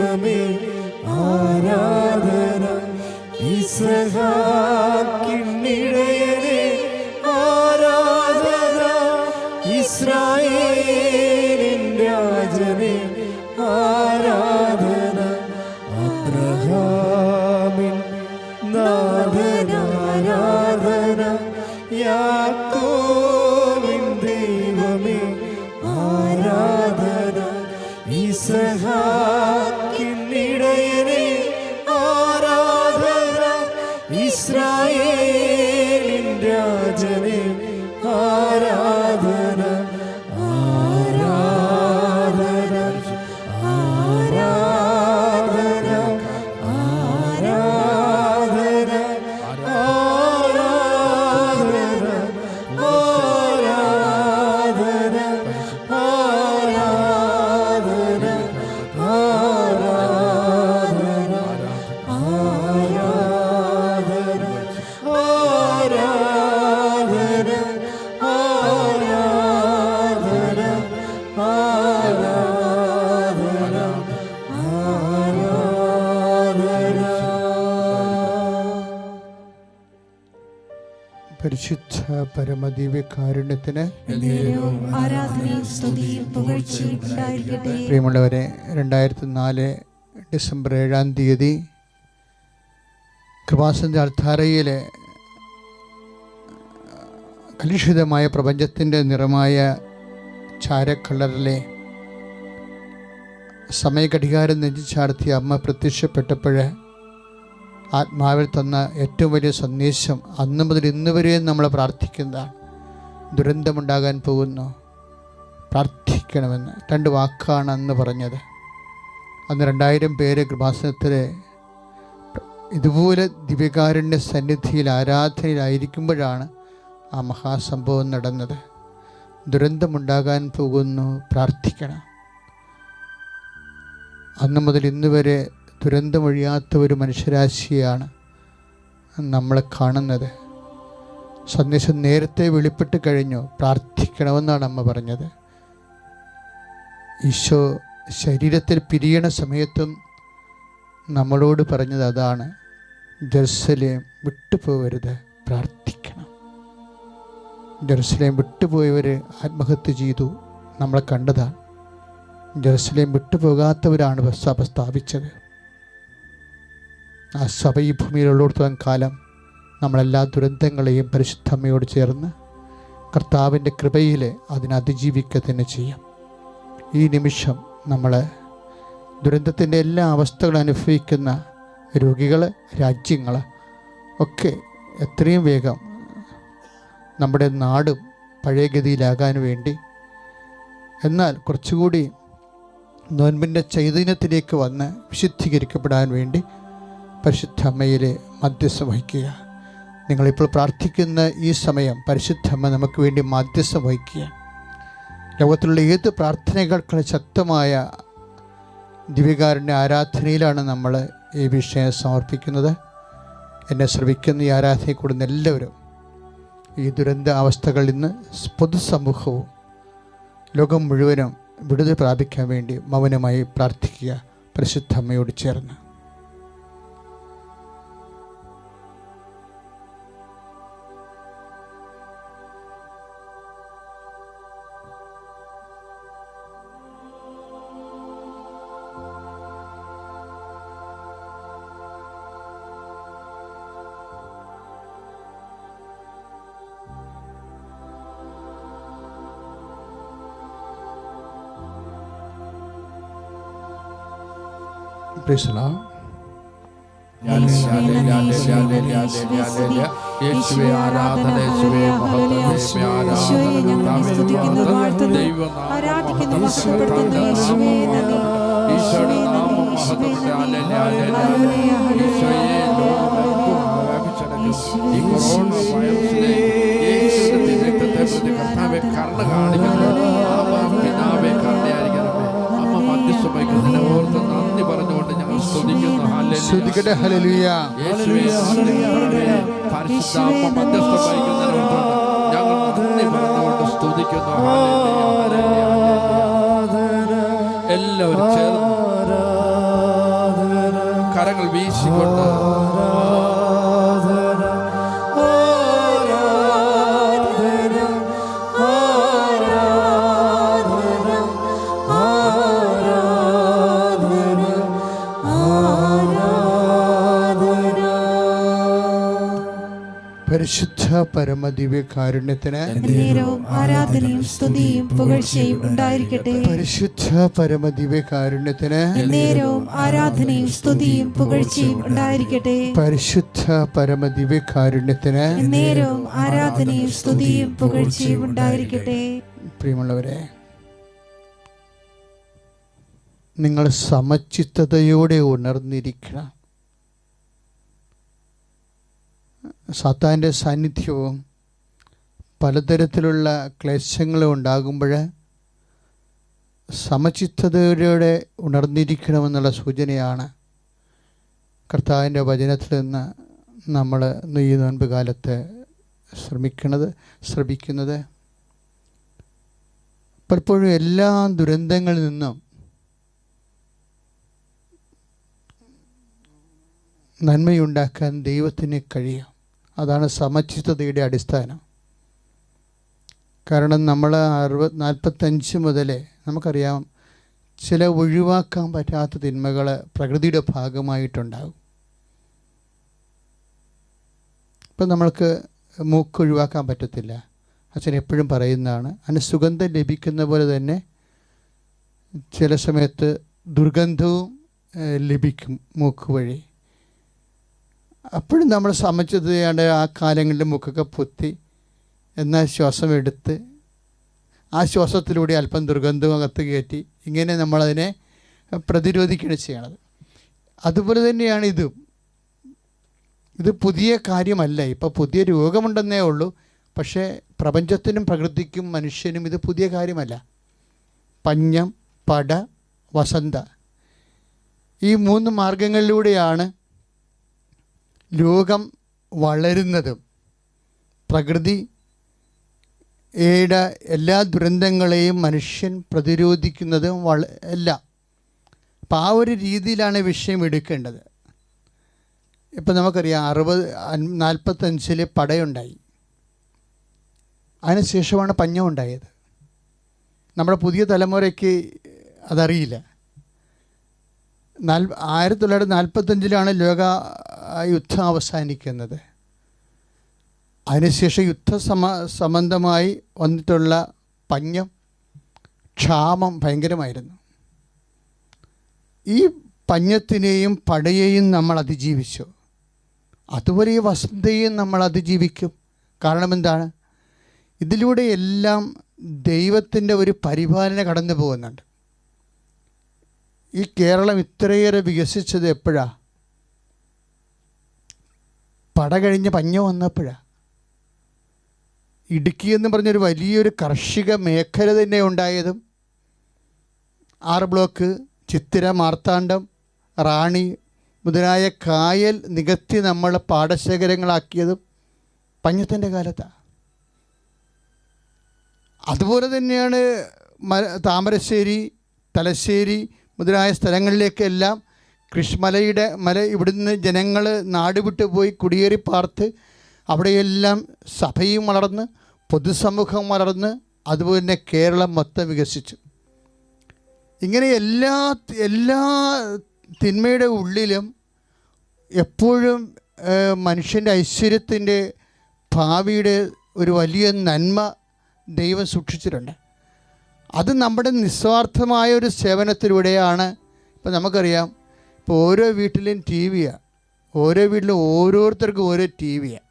ദൈവമേ ആരാധന. ഇസ്ഹാക്കിന്നിടയനേ ആരാധന. ഇസ്രായേലിൻ രാജനേ ആരാധന. അബ്രഹാമിൻ നാഥനാരാധന. യാക്കോബിൻ ദൈവമേ ആരാധന. ഇസ്ഹാക്കിന്നിടയനേ ആരാധന. ഇസ്രായേലിൻ രാജനേ ആരാധന. ആരാധന ആരാധന ആരാധന ആരാധന ആരാധന ആരാധന ആരാധന ആരാധന ആരാധന പരിശുദ്ധ പരമദിവ്യകാരുണ്യത്തിന് പ്രിയമുള്ളവരെ, 2004 ഡിസംബർ 7-ാം തീയതി കൃപാസന അൾത്താരയിലെ കലുഷിതമായ പ്രപഞ്ചത്തിൻ്റെ നിറമായ ചാരക്കളറിലെ സമയഘടികാരം നെഞ്ചിച്ചാർത്തിയ അമ്മ പ്രത്യക്ഷപ്പെട്ടപ്പോൾ ആത്മാവിൽ തന്ന ഏറ്റവും വലിയ സന്ദേശം അന്ന് മുതൽ ഇന്ന് വരെയും നമ്മൾ പ്രാർത്ഥിക്കുന്നതാണ്. ദുരന്തമുണ്ടാകാൻ പോകുന്നു, പ്രാർത്ഥിക്കണമെന്ന് 2 വാക്കാണ് അന്ന് പറഞ്ഞത്. അന്ന് 2000 പേര് കൃപാസനത്തിൽ ഇതുപോലെ ദിവ്യകാരുണ്യ സന്നിധിയിൽ ആരാധനയിലായിരിക്കുമ്പോഴാണ് ആ മഹാസംഭവം നടന്നത്. ദുരന്തമുണ്ടാകാൻ പോകുന്നു, പ്രാർത്ഥിക്കണം. അന്ന് മുതൽ ഇന്ന് വരെ ദുരന്തമൊഴിയാത്ത ഒരു മനുഷ്യരാശിയാണ് നമ്മൾ കാണുന്നത്. സന്ദേശം നേരത്തെ വെളിപ്പെട്ട് കഴിഞ്ഞു, പ്രാർത്ഥിക്കണമെന്നാണ് അമ്മ പറഞ്ഞത്. ഈശോ ശരീരത്തിൽ പിരിയണ സമയത്തും നമ്മളോട് പറഞ്ഞത് അതാണ്, ജെറുസലേം വിട്ടുപോകരുത്, പ്രാർത്ഥിക്കണം. ജെറുസലേം വിട്ടുപോയവർ ആത്മഹത്യ ചെയ്തു, നമ്മളെ കണ്ടതാണ്. ജെറുസലേം വിട്ടുപോകാത്തവരാണ് സഭ സ്ഥാപിച്ചത്. ആ സഭ ഈ ഭൂമിയിലുള്ളിടത്തോളം കാലം നമ്മളെല്ലാ ദുരന്തങ്ങളെയും പരിശുദ്ധമ്മയോട് ചേർന്ന് കർത്താവിൻ്റെ കൃപയിൽ അതിനതിജീവിക്കുക തന്നെ ചെയ്യാം. ഈ നിമിഷം നമ്മൾ ദുരന്തത്തിൻ്റെ എല്ലാ അവസ്ഥകളും അനുഭവിക്കുന്ന രോഗികൾ, രാജ്യങ്ങൾ ഒക്കെ എത്രയും വേഗം നമ്മുടെ നാടും പഴയഗതിയിലാകാൻ വേണ്ടി, എന്നാൽ കുറച്ചുകൂടി നോൻപിൻ്റെ ചൈതന്യത്തിലേക്ക് വന്ന് വിശുദ്ധീകരിക്കപ്പെടാൻ വേണ്ടി പരിശുദ്ധ അമ്മയിൽ മധ്യസ്ഥം വഹിക്കുക. നിങ്ങളിപ്പോൾ പ്രാർത്ഥിക്കുന്ന ഈ സമയം പരിശുദ്ധ അമ്മ നമുക്ക് വേണ്ടി മധ്യസ്ഥം വഹിക്കുക. ലോകത്തിലുള്ള ഏത് പ്രാർത്ഥനകൾക്കും ശക്തമായ ദിവ്യകാരുണ്യ ആരാധനയിലാണ് നമ്മൾ ഈ വിഷയം സമർപ്പിക്കുന്നത്. എന്നെ ശ്രവിക്കുന്ന ഈ ആരാധനയിൽ കൂടുന്ന എല്ലാവരും ഈ ദുരന്ത അവസ്ഥകളിൽ നിന്ന് പൊതുസമൂഹവും ലോകം മുഴുവനും വിടുതൽ പ്രാപിക്കാൻ വേണ്ടി മൗനമായി പ്രാർത്ഥിക്കുക പരിശുദ്ധ അമ്മയോട് ചേർന്ന്. യേശുവേ ആരാധന, യേശുവേ മഹത്വം, യേശുവേ ആരാധന, ഈശോയുടെ നാമം ഈശോയെ ഈ കൊറോണ വൈറസിനെ യേശുവിന്റെ രക്തത്തെ പ്രതി കർത്താവെ കരുണ കാണിക്കുന്നു. പിതാവേ കരുണയായിരിക്കണമേ. അമ്മ മധ്യസ്ഥ വഹിക്കുന്നതിനെ ഓർത്ത് നന്ദി പറഞ്ഞുകൊണ്ട് ഞങ്ങൾ സ്തുതിക്കുന്നു. ഹല്ലേലൂയ. പരിശുദ്ധ അമ്മ മധ്യസ്ഥ വഹിക്കുന്നതിനെ ഓർത്ത് ഞങ്ങൾ നന്ദി പറഞ്ഞുകൊണ്ട് സ്തുതിക്കുന്നു. എല്ലാവരും ചേർന്ന് കരങ്ങൾ വീശിക്കൊണ്ട് പരിശുദ്ധ പരമദിവ്യ കാരുണ്യത്തിന് ആരാധനയും സ്തുതിയും പുകഴ്ചയും ഉണ്ടായിരിക്കട്ടെ. പരിശുദ്ധ പരമദിവ്യ കാരുണ്യത്തിന് ആരാധനയും സ്തുതിയും പുകഴ്ചയും ഉണ്ടായിരിക്കട്ടെ. പരിശുദ്ധ പരമദിവ്യ കാരുണ്യത്തിന് ആരാധനയും സ്തുതിയും പുകഴ്ചയും ഉണ്ടായിരിക്കട്ടെ. പ്രിയമുള്ളവരെ, നിങ്ങൾ സമചിത്തതയോടെ ഉണർന്നിരിക്കണം. സാത്താൻ്റെ സാന്നിധ്യവും പലതരത്തിലുള്ള ക്ലേശങ്ങളും ഉണ്ടാകുമ്പോൾ സമചിത്തതയോടെ ഉണർന്നിരിക്കണമെന്നുള്ള സൂചനയാണ് കർത്താവിൻ്റെ വചനത്തിൽ നിന്ന് നമ്മൾ ഈ നോൻപ് കാലത്ത് ശ്രമിക്കുന്നത്. പലപ്പോഴും എല്ലാ ദുരന്തങ്ങളിൽ നിന്നും നന്മയുണ്ടാക്കാൻ ദൈവത്തിന് കഴിയും. അതാണ് സമചിത്തതയുടെ അടിസ്ഥാനം. കാരണം നമ്മൾ 45 മുതലേ നമുക്കറിയാം, ചില ഒഴിവാക്കാൻ പറ്റാത്ത തിന്മകൾ പ്രകൃതിയുടെ ഭാഗമായിട്ടുണ്ടാകും. ഇപ്പം നമ്മൾക്ക് മൂക്ക് ഒഴിവാക്കാൻ പറ്റത്തില്ല. അച്ഛൻ എപ്പോഴും പറയുന്നതാണ്, അതിന് സുഗന്ധം ലഭിക്കുന്ന പോലെ തന്നെ ചില സമയത്ത് ദുർഗന്ധവും ലഭിക്കും മൂക്ക് വഴി. അപ്പോഴും നമ്മൾ സമചിത്തതയോടെ ആ കാലങ്ങളിൽ മൂക്കൊക്കെ പൊത്തി എന്നാൽ ശ്വാസം എടുത്ത് ആ ശ്വാസത്തിലൂടെ അല്പം ദുർഗന്ധവും അകത്ത് കയറ്റി ഇങ്ങനെ നമ്മളതിനെ പ്രതിരോധിക്കുകയാണ് ചെയ്യണത്. അതുപോലെ തന്നെയാണ് ഇത് പുതിയ കാര്യമല്ല. ഇപ്പോൾ പുതിയ രോഗമുണ്ടെന്നേ ഉള്ളൂ. പക്ഷേ പ്രപഞ്ചത്തിനും പ്രകൃതിക്കും മനുഷ്യനും ഇത് പുതിയ കാര്യമല്ല. പഞ്ഞം, പട, വസന്ത, ഈ 3 മാർഗങ്ങളിലൂടെയാണ് രോഗം വളരുന്നതും പ്രകൃതിയുടെ എല്ലാ ദുരന്തങ്ങളെയും മനുഷ്യൻ പ്രതിരോധിക്കുന്നതും എല്ലാം. അപ്പം ആ ഒരു രീതിയിലാണ് വിഷയം എടുക്കേണ്ടത്. ഇപ്പം നമുക്കറിയാം 45 പടയുണ്ടായി. അതിനുശേഷമാണ് പഞ്ഞം ഉണ്ടായത്. നമ്മുടെ പുതിയ തലമുറയ്ക്ക് അതറിയില്ല. 1945 ലോക യുദ്ധം അവസാനിക്കുന്നത്. അതിനുശേഷം സംബന്ധമായി വന്നിട്ടുള്ള പഞ്ഞം, ക്ഷാമം ഭയങ്കരമായിരുന്നു. ഈ പഞ്ഞത്തിനെയും പടയെയും നമ്മൾ അതിജീവിച്ചു. അതുപോലെ ഈ വസന്തയെയും നമ്മൾ അതിജീവിക്കും. കാരണം എന്താണ്? ഇതിലൂടെ എല്ലാം ദൈവത്തിൻ്റെ ഒരു പരിപാലന കടന്നു പോകുന്നുണ്ട്. ഈ കേരളം ഇത്രയേറെ വികസിച്ചത് എപ്പോഴാണ്? പട കഴിഞ്ഞ് പഞ്ഞം വന്നപ്പോഴാണ്. ഇടുക്കി എന്ന് പറഞ്ഞൊരു വലിയൊരു കാർഷിക മേഖല തന്നെ ഉണ്ടായതും 6 ബ്ലോക്ക്, ചിത്തിര, മാർത്താണ്ഡം, റാണി മുതലായ കായൽ നികത്തി നമ്മൾ പാടശേഖരങ്ങളാക്കിയതും പഞ്ഞത്തിൻ്റെ കാലത്താണ്. അതുപോലെ തന്നെയാണ് താമരശ്ശേരി, തലശ്ശേരി മുതലായ സ്ഥലങ്ങളിലേക്കെല്ലാം ഇവിടുന്ന് ജനങ്ങൾ നാട് വിട്ടു പോയി കുടിയേറി പാർത്ത് അവിടെയെല്ലാം സഭയും വളർന്ന് പൊതുസമൂഹം വളർന്ന് അതുപോലെ തന്നെ കേരളം മൊത്തം വികസിച്ചു. ഇങ്ങനെ എല്ലാ തിന്മയുടെ ഉള്ളിലും എപ്പോഴും മനുഷ്യൻ്റെ ഐശ്വര്യത്തിൻ്റെ ഭാവിയുടെ ഒരു വലിയ നന്മ ദൈവം സൂക്ഷിച്ചിട്ടുണ്ട്. അത് നമ്മുടെ നിസ്വാർത്ഥമായ ഒരു സേവനത്തിലൂടെയാണ്. ഇപ്പം നമുക്കറിയാം, ഇപ്പോൾ ഓരോ വീട്ടിലും ടി വിയാണ്. ഓരോ വീട്ടിലും ഓരോരുത്തർക്കും ഓരോ ടി വിയാണ്.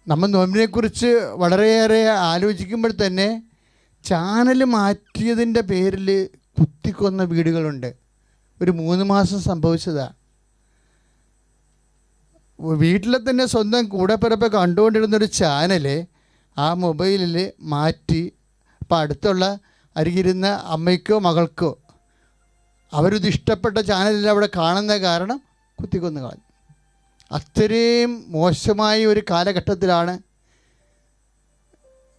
നമ്മൾ നോമ്പിനെക്കുറിച്ച് വളരെയേറെ ആലോചിക്കുമ്പോൾ തന്നെ ചാനൽ മാറ്റിയതിൻ്റെ പേരിൽ കുത്തിക്കൊന്ന വീടുകളുണ്ട്. ഒരു 3 മാസം സംഭവിച്ചതാണ്. വീട്ടിലെ തന്നെ സ്വന്തം കൂടെപ്പിറപ്പ് കണ്ടുകൊണ്ടിരുന്നൊരു ചാനൽ ആ മൊബൈലിൽ മാറ്റി. അപ്പം അടുത്തുള്ള അരികിരുന്ന അമ്മയ്ക്കോ മകൾക്കോ അവരിത് ഇഷ്ടപ്പെട്ട ചാനലിൽ അവിടെ കാണുന്ന കാരണം കുത്തിക്കൊന്നു കളഞ്ഞു. അത്രയും മോശമായ ഒരു കാലഘട്ടത്തിലാണ്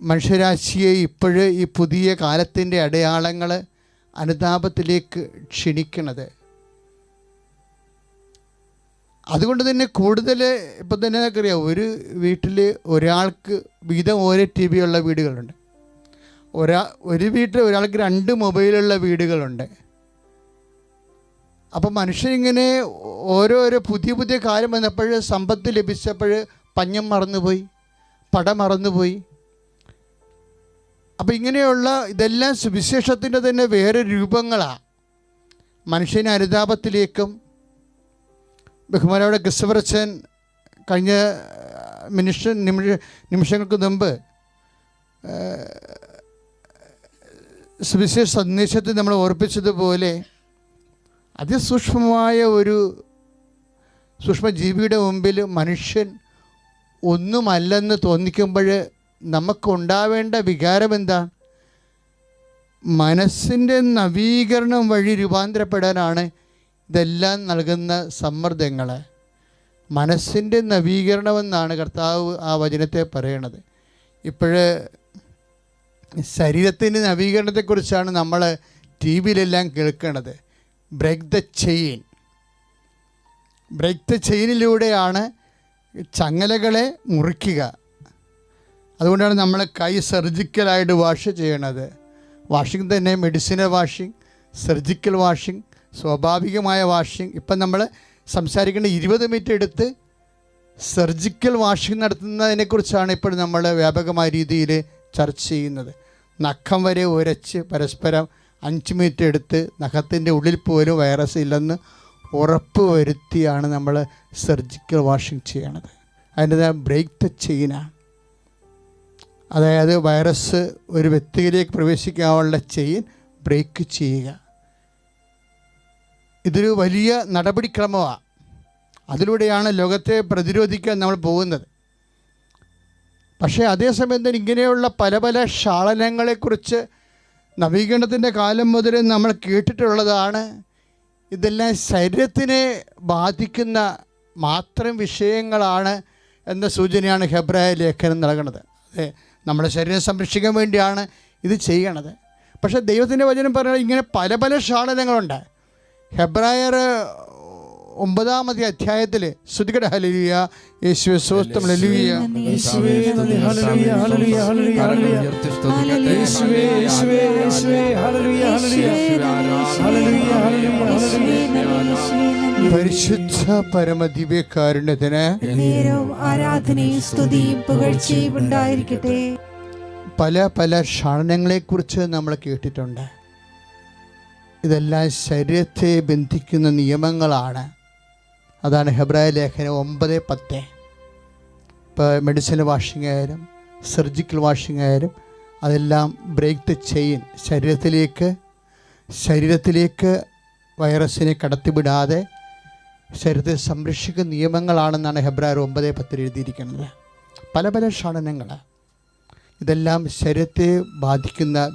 മനുഷ്യരാശിയെ ഇപ്പോഴ് ഈ പുതിയ കാലത്തിൻ്റെ അടയാളങ്ങൾ അനുതാപത്തിലേക്ക് ക്ഷണിക്കണത്. അതുകൊണ്ട് തന്നെ കൂടുതൽ ഇപ്പം തന്നെ നമുക്കറിയാം, ഒരു വീട്ടിൽ ഒരാൾക്ക് വീതം ഓരോ TV ഉള്ള വീടുകളുണ്ട്. ഒരു വീട്ടിൽ ഒരാൾക്ക് 2 മൊബൈലുള്ള വീടുകളുണ്ട്. അപ്പം മനുഷ്യനിങ്ങനെ ഓരോരോ പുതിയ കാര്യം വന്നപ്പോൾ, സമ്പത്ത് ലഭിച്ചപ്പോൾ പഞ്ഞം മറന്നുപോയി, പട മറന്നുപോയി. അപ്പം ഇങ്ങനെയുള്ള ഇതെല്ലാം സുവിശേഷത്തിൻ്റെ തന്നെ വേറെ രൂപങ്ങളാണ്. മനുഷ്യനെ അനുതാപത്തിലേക്കും, ബഹുമാനോടെ ക്രിസ്തുവർച്ചൻ കഴിഞ്ഞ നിമിഷങ്ങൾക്ക് മുമ്പ് സുവിശേഷ സന്ദേശത്തിൽ നമ്മൾ ഓർപ്പിച്ചതുപോലെ അതിസൂക്ഷ്മമായ ഒരു സൂക്ഷ്മജീവിയുടെ മുമ്പിൽ മനുഷ്യൻ ഒന്നുമല്ലെന്ന് തോന്നിക്കുമ്പോൾ നമുക്കുണ്ടാവേണ്ട വികാരം എന്താണ്? മനസ്സിൻ്റെ നവീകരണം വഴി രൂപാന്തരപ്പെടാനാണ് ഇതെല്ലാം നൽകുന്ന സമ്മർദ്ദങ്ങൾ. മനസ്സിൻ്റെ നവീകരണമെന്നാണ് കർത്താവ് ആ വചനത്തെ പറയണത്. ഇപ്പോഴ് ശരീരത്തിൻ്റെ നവീകരണത്തെക്കുറിച്ചാണ് നമ്മൾ TV-യിലെല്ലാം കേൾക്കുന്നത്. ബ്രേക്ക് ദ ചെയിനിലൂടെയാണ് ചങ്ങലകളെ മുറിക്കുക. അതുകൊണ്ടാണ് നമ്മൾ കൈ സർജിക്കലായിട്ട് വാഷ് ചെയ്യണത്. വാഷിംഗ് തന്നെ മെഡിസിനൽ വാഷിംഗ്, സർജിക്കൽ വാഷിംഗ്, സ്വാഭാവികമായ വാഷിംഗ്. ഇപ്പം നമ്മൾ സംസാരിക്കേണ്ട 20 മിനിറ്റ് എടുത്ത് സർജിക്കൽ വാഷിംഗ് നടത്തുന്നതിനെക്കുറിച്ചാണ് ഇപ്പോൾ നമ്മൾ വ്യാപകമായ രീതിയിൽ ചർച്ച ചെയ്യുന്നത്. നഖം വരെ ഉരച്ച് പരസ്പരം 5 മിനിറ്റ് എടുത്ത് നഖത്തിൻ്റെ ഉള്ളിൽ പോലും വൈറസ് ഇല്ലെന്ന് ഉറപ്പ് വരുത്തിയാണ് നമ്മൾ സർജിക്കൽ വാഷിംഗ് ചെയ്യണത്. അതിൻ്റെ ബ്രേക്ക് ദ ചെയിനാണ്. അതായത് വൈറസ് ഒരു വ്യക്തിയിലേക്ക് പ്രവേശിക്കാനുള്ള ചെയിൻ ബ്രേക്ക് ചെയ്യുക. ഇതൊരു വലിയ നടപടിക്രമമാണ്. അതിലൂടെയാണ് ലോകത്തെ പ്രതിരോധിക്കാൻ നമ്മൾ പോകുന്നത്. പക്ഷേ അതേസമയം തന്നെ ഇങ്ങനെയുള്ള പല ക്ഷാളനങ്ങളെക്കുറിച്ച് നവീകരണത്തിൻ്റെ കാലം മുതൽ നമ്മൾ കേട്ടിട്ടുള്ളതാണ്. ഇതെല്ലാം ശരീരത്തിനെ ബാധിക്കുന്ന മാത്രം വിഷയങ്ങളാണ് എന്ന സൂചനയാണ് ഹെബ്രായ ലേഖനം നൽകുന്നത്. അതെ, നമ്മുടെ ശരീരം സംരക്ഷിക്കാൻ വേണ്ടിയാണ് ഇത് ചെയ്യണത്. പക്ഷേ ദൈവത്തിൻ്റെ വചനം പറയുന്നത് ഇങ്ങനെ പല ക്ഷാളനങ്ങളുണ്ട്. ഹെബ്രായർ 9-ാമത്തെ അധ്യായത്തിൽ ശ്രുതികട ഹല്ലേലൂയ, യേശുവേ സ്തോത്രം, ഹല്ലേലൂയ, യേശുവേ നന്ദി, ഹല്ലേലൂയ, ഹല്ലേലൂയ, ഹല്ലേലൂയ, ഹല്ലേലൂയ, യേശുവേ, യേശുവേ, യേശുവേ, ഹല്ലേലൂയ, ഹല്ലേലൂയ, ഹല്ലേലൂയ, ഹല്ലേലൂയ. പരിശുദ്ധ പരമദിവ്യകാരുണ്യത്തിന് നേരവും ആരാധനയും സ്തുതിയും പുകഴ്ചയും ഉണ്ടായിരിക്കട്ടെ. പല ക്ഷാളനങ്ങളെക്കുറിച്ച് നമ്മൾ കേട്ടിട്ടുണ്ട്. ഇതെല്ലാം ശരീരത്തെ ബന്ധിക്കുന്ന നിയമങ്ങളാണ്. അതാണ് ഹെബ്രായ ലേഖനം 9:10. ഇപ്പോൾ മെഡിസിൻ വാഷിംഗ് ആയാലും സർജിക്കൽ വാഷിംഗ് ആയാലും അതെല്ലാം ബ്രേക്ക് ദ ചെയിൻ, ശരീരത്തിലേക്ക് വൈറസിനെ കടത്തിവിടാതെ ശരീരത്തെ സംരക്ഷിക്കുന്ന നിയമങ്ങളാണെന്നാണ് ഹെബ്രായർ 9:10 എഴുതിയിരിക്കുന്നത്. പല ക്ഷാളനങ്ങൾ, ഇതെല്ലാം ശരീരത്തെ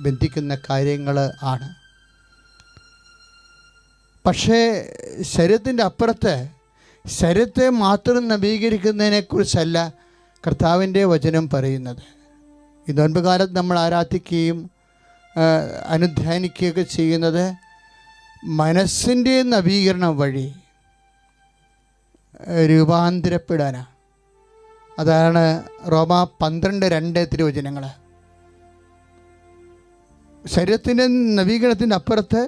ബന്ധിക്കുന്ന കാര്യങ്ങൾ ആണ്. പക്ഷേ ശരീരത്തിൻ്റെ അപ്പുറത്ത് ശരീരത്തെ മാത്രം നവീകരിക്കുന്നതിനെക്കുറിച്ചല്ല കർത്താവിൻ്റെ വചനം പറയുന്നത്. ഈ നോൻപ് കാലത്ത് നമ്മൾ ആരാധിക്കുകയും അനുധ്യാനിക്കുകയൊക്കെ ചെയ്യുന്നത് മനസ്സിൻ്റെ നവീകരണം വഴി രൂപാന്തരപ്പെടാനാണ്. അതാണ് റോമ 12:2 തിരുവചനങ്ങൾ. ശരീരത്തിൻ്റെ നവീകരണത്തിൻ്റെ അപ്പുറത്ത്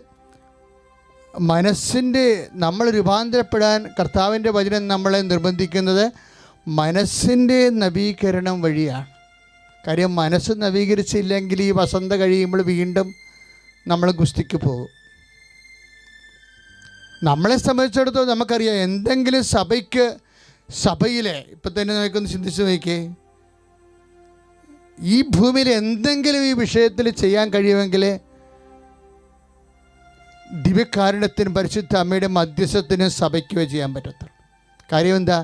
നമ്മൾ രൂപാന്തരപ്പെടാൻ കർത്താവിൻ്റെ വചനം നമ്മളെ നിർബന്ധിക്കുന്നത് മനസ്സിൻ്റെ നവീകരണം വഴിയാണ്. കാര്യം മനസ്സ് നവീകരിച്ചില്ലെങ്കിൽ ഈ വസന്ത കഴിയുമ്പോൾ വീണ്ടും നമ്മൾ ഗുസ്തിക്ക് പോകും. നമ്മളെ സംബന്ധിച്ചിടത്തോളം നമുക്കറിയാം, എന്തെങ്കിലും സഭയിലെ ഇപ്പം തന്നെ നമുക്കൊന്ന് ചിന്തിച്ച് നോക്കിയേ, ഈ ഭൂമിയിൽ എന്തെങ്കിലും ഈ വിഷയത്തിൽ ചെയ്യാൻ കഴിയുമെങ്കിൽ ദിവ്യകാരുണ്യത്തിനും പരിശുദ്ധ അമ്മയുടെ മധ്യസ്ഥത്തിനും സഭയ്ക്ക് ചെയ്യാൻ പറ്റത്തുള്ളൂ. കാര്യം എന്താ?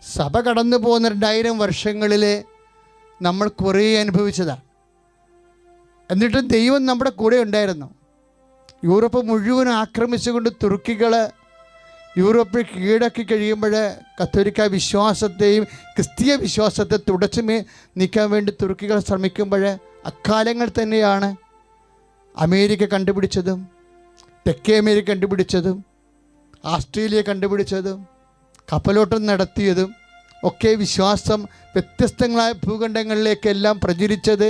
സഭ കടന്നു പോകുന്ന 2000 വർഷങ്ങളിൽ നമ്മൾ കുറേ അനുഭവിച്ചതാണ്. എന്നിട്ടും ദൈവം നമ്മുടെ കൂടെ ഉണ്ടായിരുന്നു. യൂറോപ്പ് മുഴുവൻ ആക്രമിച്ചുകൊണ്ട് തുർക്കികൾ യൂറോപ്പിൽ കീഴടക്കി കഴിയുമ്പോൾ കത്തോലിക്ക വിശ്വാസത്തെയും ക്രിസ്തീയ വിശ്വാസത്തെ തുടച്ചു നീക്കാൻ വേണ്ടി തുർക്കികൾ ശ്രമിക്കുമ്പോൾ അക്കാലങ്ങൾ തന്നെയാണ് അമേരിക്ക കണ്ടുപിടിച്ചതും തെക്കേ അമേരിക്ക കണ്ടുപിടിച്ചതും ആസ്ട്രേലിയ കണ്ടുപിടിച്ചതും കപ്പലോട്ടം നടത്തിയതും ഒക്കെ വിശ്വാസം വ്യത്യസ്തങ്ങളായ ഭൂഖണ്ഡങ്ങളിലേക്കെല്ലാം പ്രചരിച്ചത്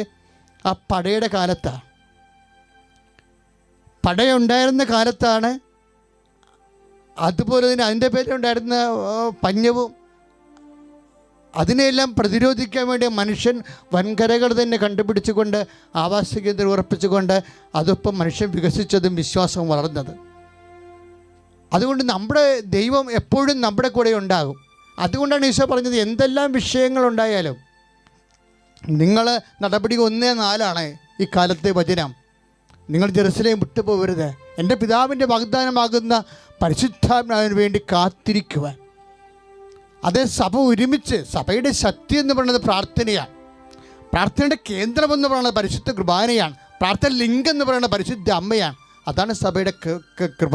ആ പടയുടെ കാലത്താണ്. പടയുണ്ടായിരുന്ന കാലത്താണ്. അതുപോലെ തന്നെ അതിൻ്റെ പേരിലുണ്ടായിരുന്ന പഞ്ഞവും അതിനെല്ലാം പ്രതിരോധിക്കാൻ വേണ്ടി മനുഷ്യൻ വൻകരകൾ തന്നെ കണ്ടുപിടിച്ചുകൊണ്ട് ആവാസ കേന്ദ്രം ഉറപ്പിച്ചുകൊണ്ട് അതൊപ്പം മനുഷ്യൻ വികസിച്ചതും വിശ്വാസം വളർന്നത്. അതുകൊണ്ട് നമ്മുടെ ദൈവം എപ്പോഴും നമ്മുടെ കൂടെ ഉണ്ടാകും. അതുകൊണ്ടാണ് ഈശോ പറഞ്ഞത്, എന്തെല്ലാം വിഷയങ്ങളുണ്ടായാലും നിങ്ങൾ നടപടി 1:4 ഈ കാലത്തെ വചനം, നിങ്ങൾ ജെറുസലേം വിട്ടുപോകരുത്, എൻ്റെ പിതാവിൻ്റെ വാഗ്ദാനമാകുന്ന പരിശുദ്ധാത്മാവിന് വേണ്ടി കാത്തിരിക്കുവാൻ. അതേ സഭ ഒരുമിച്ച്, സഭയുടെ ശക്തി എന്ന് പറയുന്നത് പ്രാർത്ഥനയാണ്. പ്രാർത്ഥനയുടെ കേന്ദ്രമെന്ന് പറയുന്നത് പരിശുദ്ധ കുർബാനയാണ്. പ്രാർത്ഥന ലിംഗം എന്ന് പറയുന്നത് പരിശുദ്ധ അമ്മയാണ്. അതാണ് സഭയുടെ കൃപ.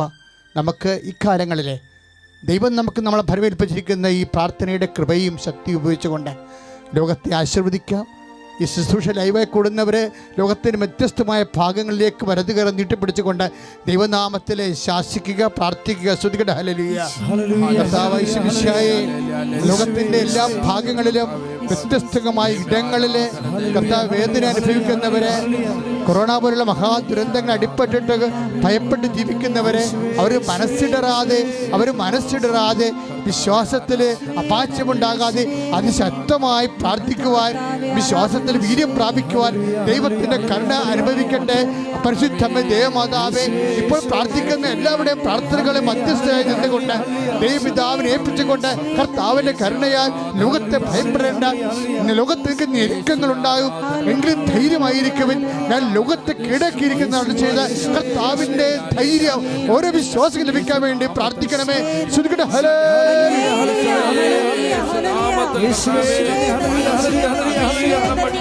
നമുക്ക് ഇക്കാലങ്ങളിൽ ദൈവം നമ്മളെ ഭരമേൽപ്പിച്ചിരിക്കുന്ന ഈ പ്രാർത്ഥനയുടെ കൃപയും ശക്തിയും ഉപയോഗിച്ചുകൊണ്ട് ലോകത്തെ ആശീർവദിക്കാം. ഈ ശുശ്രൂഷ ലൈവായി കൂടുന്നവരെ ലോകത്തിന് വ്യത്യസ്തമായ ഭാഗങ്ങളിലേക്ക് വലതുകരം നീട്ടിപ്പിടിച്ചുകൊണ്ട് ദൈവനാമത്തിൽ ശാസിക്കുക, പ്രാർത്ഥിക്കുക, സ്തുതിക്കട്ടെ. ഹല്ലേലൂയ. കർത്താവായ യേശുമിശിഹായേ, ലോകത്തിൻ്റെ എല്ലാ ഭാഗങ്ങളിലും വ്യത്യസ്തമായ ഇടങ്ങളിൽ കർത്താവ് വേദന അനുഭവിക്കുന്നവരെ, കൊറോണ പോലുള്ള മഹാദുരന്തങ്ങൾ അടിപ്പെട്ടിട്ട് ഭയപ്പെട്ട് ജീവിക്കുന്നവരെ അവർ മനസ്സിടറാതെ വിശ്വാസത്തിൽ അപാച്യമുണ്ടാകാതെ അതിശക്തമായി പ്രാർത്ഥിക്കുവാൻ, വിശ്വാസത്തിൽ വീര്യം പ്രാപിക്കുവാൻ ദൈവത്തിൻ്റെ കരുണ അനുഭവിക്കട്ടെ. പരിശുദ്ധമ്മ ദേവമാതാവേ, ഇപ്പോൾ പ്രാർത്ഥിക്കുന്ന എല്ലാവരുടെയും പ്രാർത്ഥനകളെ മധ്യസ്ഥയായി നിന്നുകൊണ്ട് ദൈവപിതാവിനെ ഏൽപ്പിച്ചുകൊണ്ട് കർത്താവിൻ്റെ കരുണയാൽ ലോകത്തെ ഭയപ്പെടേണ്ട, ലോകത്തേക്ക് ഞെരുക്കങ്ങളുണ്ടാകും എങ്കിലും ധൈര്യമായിരിക്കുവിൻ, ഞാൻ ലോകത്തെ കീഴടക്കിയിരിക്കുന്നതാണ് ചെയ്ത കർത്താവിൻ്റെ ധൈര്യം ഓരോ വിശ്വാസികൾ ലഭിക്കാൻ വേണ്ടി പ്രാർത്ഥിക്കണമേ. ശ്രുതിക്കട്ടെ.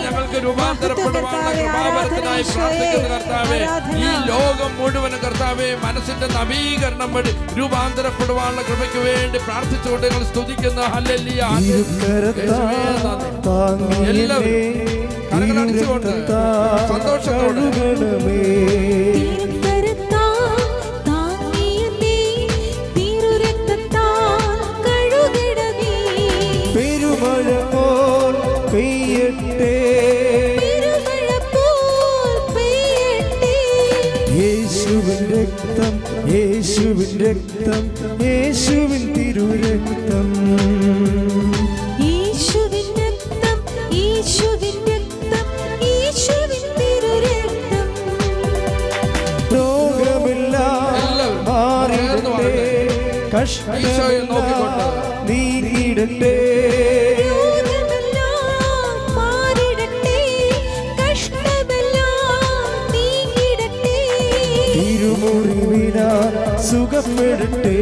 ഞങ്ങൾക്ക് രൂപാന്തരപ്പെടുവാനുള്ള കൃപാവരത്തിനായി പ്രാർത്ഥിക്കുന്ന കർത്താവേ, ഈ ലോകം മുഴുവൻ കർത്താവേ മനസ്സിന്റെ നവീകരണം വഴി രൂപാന്തരപ്പെടുവാനുള്ള കൃപയ്ക്ക് വേണ്ടി പ്രാർത്ഥിച്ചുകൊണ്ട് ഞങ്ങൾ സ്തുതിക്കുന്ന ഹല്ലേലൂയ. എല്ലാവരും കരങ്ങളടിച്ചുകൊണ്ട് സന്തോഷത്തോടെ യേശുവിൻ രക്തം, യേശുവിൻ തിരുരക്തം, യേശുവിൻ രക്തം, യേശുവിൻ രക്തം, യേശുവിൻ തിരുരക്തം. രോഗമെല്ലാം മാറിടട്ടെ, കഷ്ടമെല്ലാം നീങ്ങിടട്ടെ, സുഖപ്പെടട്ടെ,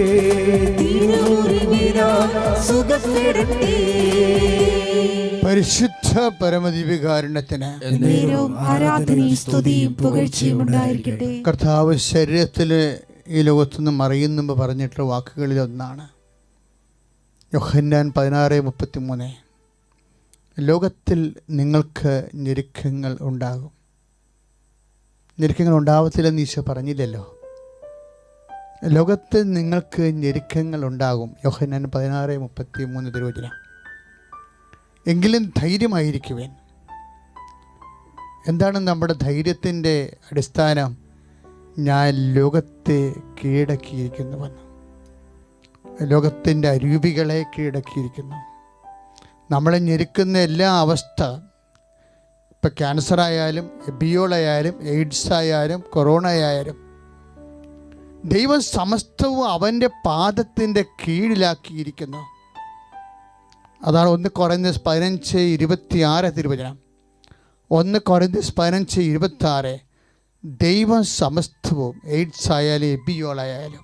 സുഖപ്പെടട്ടെ. പരിശുദ്ധ പരമദിവ്യകാരുണ്യത്തിന് ആരാധനയും സ്തുതിയും പുകഴ്ചയും ഉണ്ടായിരിക്കട്ടെ. കർത്താവ് ശരീരത്തിൽ ഈ ലോകത്തുനിന്ന് മറിയുന്നുമ്പ് പറഞ്ഞിട്ടുള്ള വാക്കുകളിലൊന്നാണ് യോഹന്നാൻ 16:33. ലോകത്തിൽ നിങ്ങൾക്ക് ഞെരുക്കങ്ങൾ ഉണ്ടാകും. ഞെരുക്കങ്ങൾ ഉണ്ടാവത്തില്ലെന്ന് ഈശോ പറഞ്ഞില്ലല്ലോ. ലോകത്ത് നിങ്ങൾക്ക് ഞെരുക്കങ്ങൾ ഉണ്ടാകും. യോഹന്നാൻ 16:33 തിരുവചനം. എങ്കിലും ധൈര്യമായിരിക്കുവേൻ. എന്താണ് നമ്മുടെ ധൈര്യത്തിൻ്റെ അടിസ്ഥാനം? ഞാൻ ലോകത്തെ കീഴടക്കിയിരിക്കുന്നുവെന്ന്. ലോകത്തിൻ്റെ അരൂപികളെ കീഴടക്കിയിരിക്കുന്നു. നമ്മളെ ഞെരുക്കുന്ന എല്ലാ അവസ്ഥ, ഇപ്പം ക്യാൻസറായാലും എബിയോളായാലും എയ്ഡ്സ് ആയാലും കൊറോണ ആയാലും ദൈവം സമസ്തവും അവൻ്റെ പാദത്തിൻ്റെ കീഴിലാക്കിയിരിക്കുന്നു. അതാണ് 1 കൊരിന്ത്യർ 15:26 തിരുവചനം. 1 കൊരിന്ത്യർ 15:26. ദൈവം സമസ്തവും, എയ്ഡ്സ് ആയാലും എബിയോളായാലും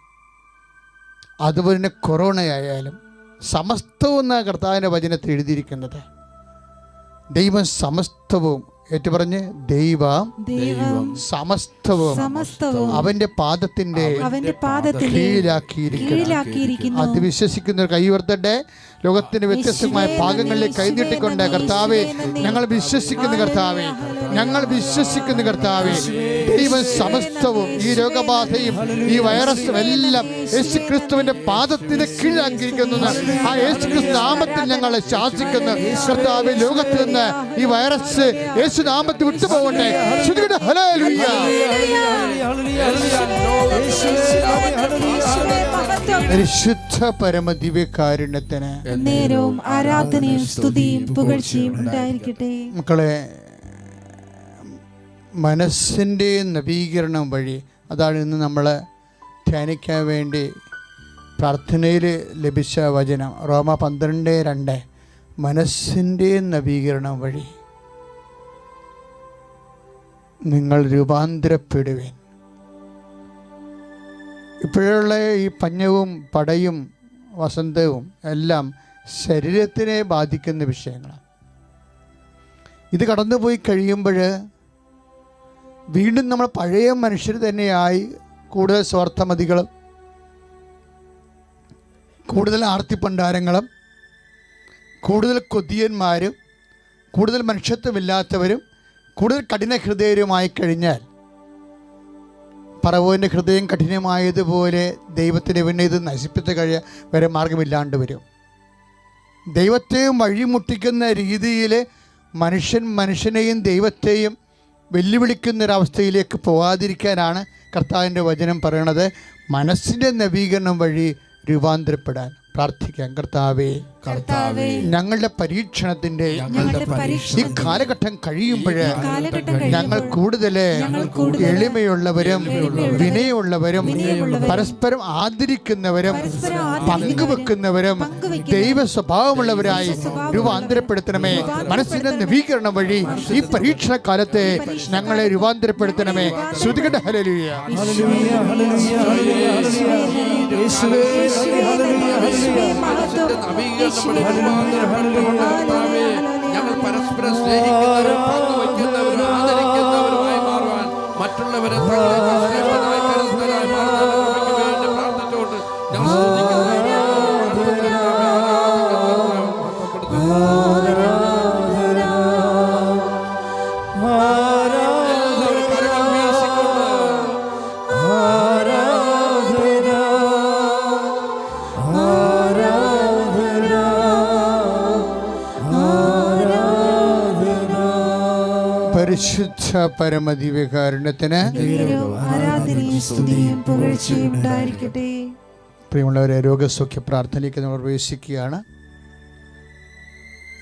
അതുപോലെ തന്നെ കൊറോണയായാലും സമസ്തവും എന്ന കർത്താവിൻ്റെ വചനത്തിൽ എഴുതിയിരിക്കുന്നത്. ദൈവം സമസ്തവും ഏറ്റുപറഞ്ഞ് ദൈവം ദൈവം സമസ്തവും അവന്റെ പാദത്തിന്റെ കീഴിലാക്കിയിരിക്കുന്നു. അത് വിശ്വസിക്കുന്നവർ കൈവർത്തട്ടെ. ലോകത്തിന്റെ വ്യത്യസ്തമായ ഭാഗങ്ങളിലേക്ക് കൈനീട്ടിക്കൊണ്ട് കർത്താവേ, ഞങ്ങൾ വിശ്വസിക്കുന്ന കർത്താവേ, ഞങ്ങൾ വിശ്വസിക്കുന്ന കർത്താവേ, ദൈവം സമസ്തവും ഈ രോഗബാധയും ഈ വൈറസും എല്ലാം യേശു ക്രിസ്തുവിന്റെ പാദത്തിന് കീഴാക്കിയിരിക്കുന്നു. ആ യേശു ക്രിസ്തു നാമത്തിൽ ഞങ്ങൾ ശാസിക്കുന്നു കർത്താവേ. ലോകത്തിൽ നിന്ന് ഈ വൈറസ് യേശു നാമത്തിൽ വിട്ടുപോകട്ടെ. ഹല്ലേലൂയ. പരിശുദ്ധ പരമദിവ്യകാരുണ്യത്തിന് നേരവും ആരാധനയും സ്തുതിയും പുകഴ്ചയും ഉണ്ടായിരിക്കട്ടെ. മക്കളെ, മനസ്സിൻ്റെ നവീകരണം വഴി, അതാണ് ഇന്ന് നമ്മൾ ധ്യാനിക്കാൻ വേണ്ടി പ്രാർത്ഥനയിൽ ലഭിച്ച വചനം. റോമ 12:2. മനസ്സിൻ്റെ നവീകരണം വഴി നിങ്ങൾ രൂപാന്തരപ്പെടുവേൻ. ഇപ്പോഴുള്ള ഈ പഞ്ഞവും പടയും വസന്തവും എല്ലാം ശരീരത്തിനെ ബാധിക്കുന്ന വിഷയങ്ങളാണ്. ഇത് കടന്നുപോയി കഴിയുമ്പോൾ വീണ്ടും നമ്മൾ പഴയ മനുഷ്യർ തന്നെയായി കൂടുതൽ സ്വാർത്ഥമതികളും കൂടുതൽ ആർത്തിപ്പണ്ടാരങ്ങളും കൂടുതൽ കൊതിയന്മാരും കൂടുതൽ മനുഷ്യത്വമില്ലാത്തവരും കൂടുതൽ കഠിന ഹൃദയരുമായി കഴിഞ്ഞാൽ പറവോൻ്റെ ഹൃദയം കഠിനമായതുപോലെ ദൈവത്തിന് പിന്നെ ഇത് നശിപ്പിച്ച് വരെ മാർഗമില്ലാണ്ട് വരും. ദൈവത്തെയും വഴിമുട്ടിക്കുന്ന രീതിയിൽ മനുഷ്യനെയും ദൈവത്തെയും വെല്ലുവിളിക്കുന്നൊരവസ്ഥയിലേക്ക് പോകാതിരിക്കാനാണ് കർത്താവിൻ്റെ വചനം പറയണത്. മനസ്സിൻ്റെ നവീകരണം വഴി രൂപാന്തരപ്പെടാൻ പ്രാർത്ഥിക്കാം. കർത്താവേ, ഞങ്ങളുടെ പരീക്ഷണത്തിൻ്റെ ഈ കാലഘട്ടം കഴിയുമ്പോൾ ഞങ്ങൾ കൂടുതൽ എളിമയുള്ളവരും വിനയമുള്ളവരും പരസ്പരം ആദരിക്കുന്നവരും പങ്കുവെക്കുന്നവരും ദൈവ സ്വഭാവമുള്ളവരായി രൂപാന്തരപ്പെടുത്തണമേ. മനസ്സിന്റെ നവീകരണം വഴി ഈ പരീക്ഷണ കാലത്തെ ഞങ്ങളെ രൂപാന്തരപ്പെടുത്തണമേ. ശ്രുതികട ഹല്ലേലൂയ. ഞങ്ങൾ പരസ്പരം സ്നേഹിക്കുന്നവരും പങ്കുവയ്ക്കുന്നവരും ആദരിക്കുന്നവരുമായി മാറുവാൻ മറ്റുള്ളവരെ ശ്രേഷ്ഠനായി കരുതലായി മാറുന്നതിന് വേണ്ടി പ്രാർത്ഥിച്ചുകൊണ്ട് ഞങ്ങൾ പരിശുദ്ധ പരമദിവ്യകാരുണ്യത്തിന് പ്രിയമുള്ളവരെ, രോഗസൗഖ്യ പ്രാർത്ഥനയ്ക്ക് നമ്മൾ പ്രവേശിക്കുകയാണ്.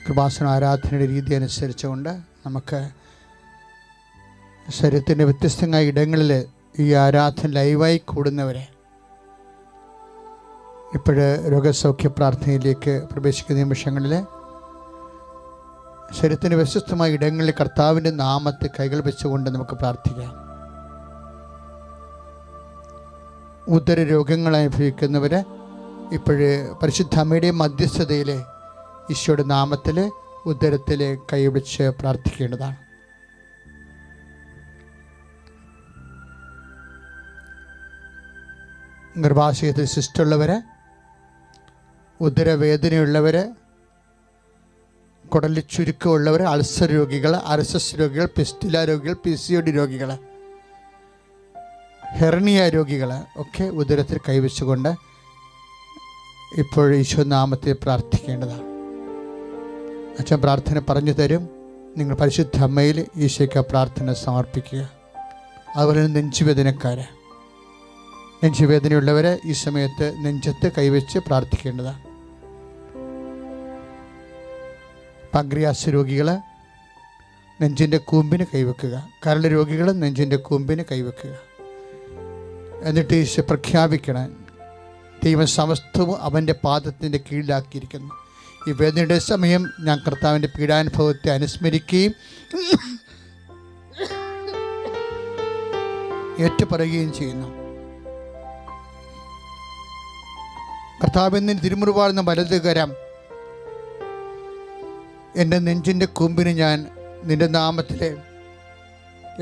കൃപാസന ആരാധനയുടെ രീതി അനുസരിച്ചുകൊണ്ട് നമുക്ക് ശരീരത്തിൻ്റെ വ്യത്യസ്തമായ ഇടങ്ങളിൽ ഈ ആരാധന ലൈവായി കൂടുന്നവരെ ഇപ്പോഴ് രോഗസൗഖ്യ പ്രാർത്ഥനയിലേക്ക് പ്രവേശിക്കുന്ന നിമിഷങ്ങളിൽ ശരീരത്തിൻ്റെ വ്യത്യസ്തമായ ഇടങ്ങളിൽ കർത്താവിൻ്റെ നാമത്തെ കൈകൾ വെച്ചുകൊണ്ട് നമുക്ക് പ്രാർത്ഥിക്കാം. ഉദര രോഗങ്ങൾ അനുഭവിക്കുന്നവർ ഇപ്പോഴ് പരിശുദ്ധ അമ്മയുടെ മധ്യസ്ഥതയിൽ ഈശോയുടെ നാമത്തിൽ ഉദരത്തിൽ കൈപിടിച്ച് പ്രാർത്ഥിക്കേണ്ടതാണ്. ഗർഭാശയത്തിൽ സിസ്റ്റുള്ളവർ, ഉദരവേദനയുള്ളവർ, കുടലിൽ ചുരുക്കമുള്ളവർ, അൾസർ രോഗികൾ, RSS രോഗികൾ, പിസ്റ്റുല രോഗികൾ, PCOD രോഗികൾ, ഹെർണിയ രോഗികൾ ഒക്കെ ഉദരത്തിൽ കൈവച്ചുകൊണ്ട് ഇപ്പോൾ ഈശോ നാമത്തിൽ പ്രാർത്ഥിക്കേണ്ടതാണ്. അച്ഛൻ പ്രാർത്ഥന പറഞ്ഞു തരും. നിങ്ങൾ പരിശുദ്ധ അമ്മയിൽ ഈശോയ്ക്ക് പ്രാർത്ഥന സമർപ്പിക്കുക. അതുപോലെ നെഞ്ചുവേദനക്കാരെ, നെഞ്ചുവേദനയുള്ളവരെ ഈ സമയത്ത് നെഞ്ചത്ത് കൈവച്ച് പ്രാർത്ഥിക്കേണ്ടതാണ്. പാങ്ക്രിയാസ് രോഗികൾ നെഞ്ചിൻ്റെ കൂമ്പിന് കൈവെക്കുക. കരൾ രോഗികൾ നെഞ്ചിൻ്റെ കൂമ്പിന് കൈവെക്കുക. എന്നിട്ട് ഈശോ പ്രഖ്യാപിക്കണം, ദൈവം സമസ്തവും അവൻ്റെ പാദത്തിൻ്റെ കീഴിലാക്കിയിരിക്കുന്നു. ഈ വേദനയുടെ സമയം ഞാൻ കർത്താവിൻ്റെ പീഡാനുഭവത്തെ അനുസ്മരിക്കുകയും ഏറ്റുപറയുകയും ചെയ്യുന്നു. കർത്താവിന് തിരുമുറിവാടുന്ന വലതുകരം എൻ്റെ നെഞ്ചിൻ്റെ കൂമ്പിന് ഞാൻ നിൻ്റെ നാമത്തിൽ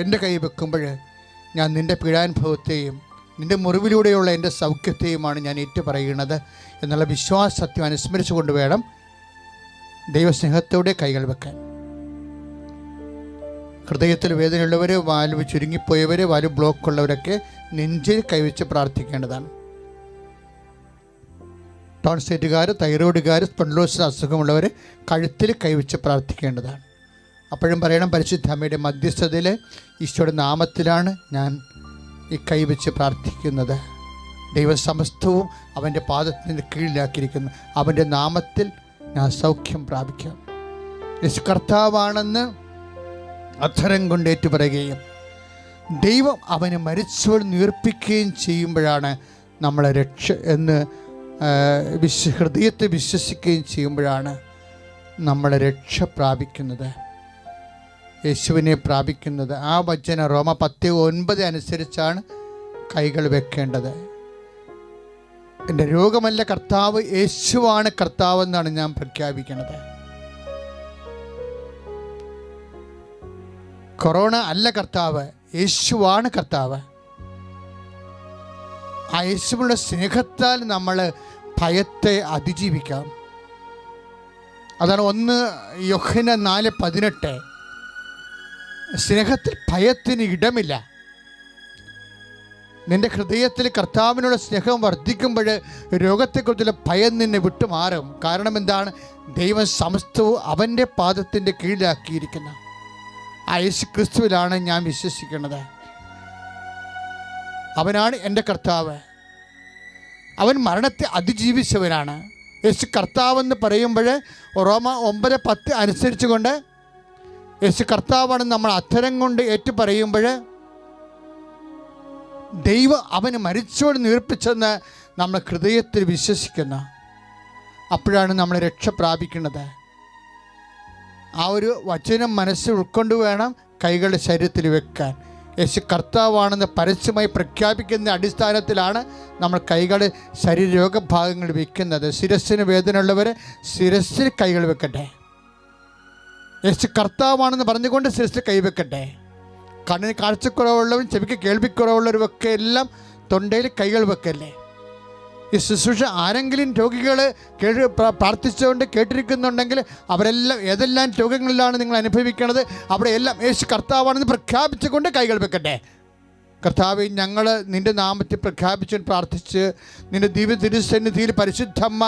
എൻ്റെ കൈ വെക്കുമ്പോൾ ഞാൻ നിൻ്റെ പീഡാനുഭവത്തെയും നിൻ്റെ മുറിവിലൂടെയുള്ള എൻ്റെ സൗഖ്യത്തെയുമാണ് ഞാൻ ഏറ്റുപറയുന്നത് എന്നുള്ള വിശ്വാസത്യം അനുസ്മരിച്ചുകൊണ്ട് വേണം ദൈവസ്നേഹത്തോടെ കൈകൾ വെക്കാൻ. ഹൃദയത്തിൽ വേദനയുള്ളവർ, വാൽവ് ചുരുങ്ങിപ്പോയവർ, വാൽവ് ബ്ലോക്കുള്ളവരൊക്കെ നെഞ്ചിൽ കൈവച്ച് പ്രാർത്ഥിക്കേണ്ടതാണ്. ടോൺസൈറ്റുകാർ, തൈറോയിഡുകാർ, സ്പോണ്ടിലോസിസ് അസുഖമുള്ളവർ കഴുത്തിൽ കൈവച്ച് പ്രാർത്ഥിക്കേണ്ടതാണ്. അപ്പോഴും പറയണം, പരിശുദ്ധ അമ്മയുടെ മധ്യസ്ഥതയിൽ ഈശോയുടെ നാമത്തിലാണ് ഞാൻ ഈ കൈവച്ച് പ്രാർത്ഥിക്കുന്നത്. ദൈവസമസ്തവും അവൻ്റെ പാദത്തിന് കീഴിലാക്കിയിരിക്കുന്നു. അവൻ്റെ നാമത്തിൽ ഞാൻ സൗഖ്യം പ്രാപിക്കാം. യേശു കർത്താവാണെന്ന് അധരം കൊണ്ട് ഏറ്റുപറയുകയും ദൈവം അവനെ മരിച്ചവൾ ഉയർപ്പിക്കുകയും ചെയ്യുമ്പോഴാണ് നമ്മളെ രക്ഷ എന്ന് ഹൃദയത്തെ വിശ്വസിക്കുകയും ചെയ്യുമ്പോഴാണ് നമ്മളെ രക്ഷ പ്രാപിക്കുന്നത്, യേശുവിനെ പ്രാപിക്കുന്നത്. ആ വചനം റോമ 10:9 അനുസരിച്ചാണ് കൈകൾ വെക്കേണ്ടത്. എൻ്റെ രോഗമല്ല കർത്താവ്, യേശുവാണ് കർത്താവെന്നാണ് ഞാൻ പ്രഖ്യാപിക്കുന്നത്. കൊറോണ അല്ല കർത്താവ്, യേശുവാണ് കർത്താവ്. ആ യേശുവിൻ്റെ സ്നേഹത്താൽ നമ്മൾ ഭയത്തെ അതിജീവിക്കാം. അതാണ് 1 യോഹന്നാൻ 4:18. സ്നേഹത്തിൽ ഭയത്തിന് ഇടമില്ല. നിൻ്റെ ഹൃദയത്തിൽ കർത്താവിനുള്ള സ്നേഹം വർദ്ധിക്കുമ്പോൾ രോഗത്തെക്കുറിച്ചുള്ള ഭയം നിന്നെ വിട്ടുമാറും. കാരണം എന്താണ്? ദൈവം സമസ്തവും അവൻ്റെ പാദത്തിൻ്റെ കീഴിലാക്കിയിരിക്കുന്ന ആ യേശു ക്രിസ്തുവിലാണ് ഞാൻ വിശ്വസിക്കുന്നത്. അവനാണ് എൻ്റെ കർത്താവ്. അവൻ മരണത്തെ അതിജീവിച്ചവനാണ്. യേശു കർത്താവെന്ന് പറയുമ്പോൾ റോമ 9:10 അനുസരിച്ചുകൊണ്ട് യേശു കർത്താവാണെന്ന് നമ്മൾ അധരം കൊണ്ട് ഏറ്റു പറയുമ്പോൾ ദൈവം അവന് മരിച്ചോട് ഉയർപ്പിച്ചെന്ന് നമ്മൾ ഹൃദയത്തിൽ വിശ്വസിക്കുന്ന അപ്പോഴാണ് നമ്മൾ രക്ഷ പ്രാപിക്കുന്നത്. ആ ഒരു വചനം മനസ്സിൽ ഉൾക്കൊണ്ട് വേണം കൈകളുടെ ശരീരത്തിൽ വെക്കാൻ. യേശു കർത്താവാണെന്ന് പരസ്യമായി പ്രഖ്യാപിക്കുന്ന അടിസ്ഥാനത്തിലാണ് നമ്മൾ കൈകൾ ശരീരരോഗഭാഗങ്ങൾ വെക്കുന്നത്. ശിരസ്സിന് വേദനയുള്ളവർ ശിരസ്സിൽ കൈകൾ വെക്കട്ടെ. യേശു കർത്താവാണെന്ന് പറഞ്ഞുകൊണ്ട് ശിരസ്സിൽ കൈവെക്കട്ടെ. കണ്ണിന് കാഴ്ചക്കുറവുള്ളവരും ചെവിക്ക് കേൾവിക്കുറവുള്ളവരുമൊക്കെ എല്ലാം തൊണ്ടയിൽ കൈകൾ വെക്കല്ലേ. ഈ ശുശ്രൂഷ ആരെങ്കിലും രോഗികൾ പ്രാർത്ഥിച്ചുകൊണ്ട് കേട്ടിരിക്കുന്നുണ്ടെങ്കിൽ അവരെല്ലാം ഏതെല്ലാം രോഗങ്ങളിലാണ് നിങ്ങൾ അനുഭവിക്കുന്നത് അവിടെ എല്ലാം യേശു കർത്താവാണെന്ന് പ്രഖ്യാപിച്ചുകൊണ്ട് കൈകൾ വെക്കട്ടെ. കർത്താവേ, ഞങ്ങൾ നിൻ്റെ നാമത്തിൽ പ്രഖ്യാപിച്ചു പ്രാർത്ഥിച്ച് നിൻ്റെ ദിവ്യ തിരുസന്നിധിയിൽ പരിശുദ്ധമ്മ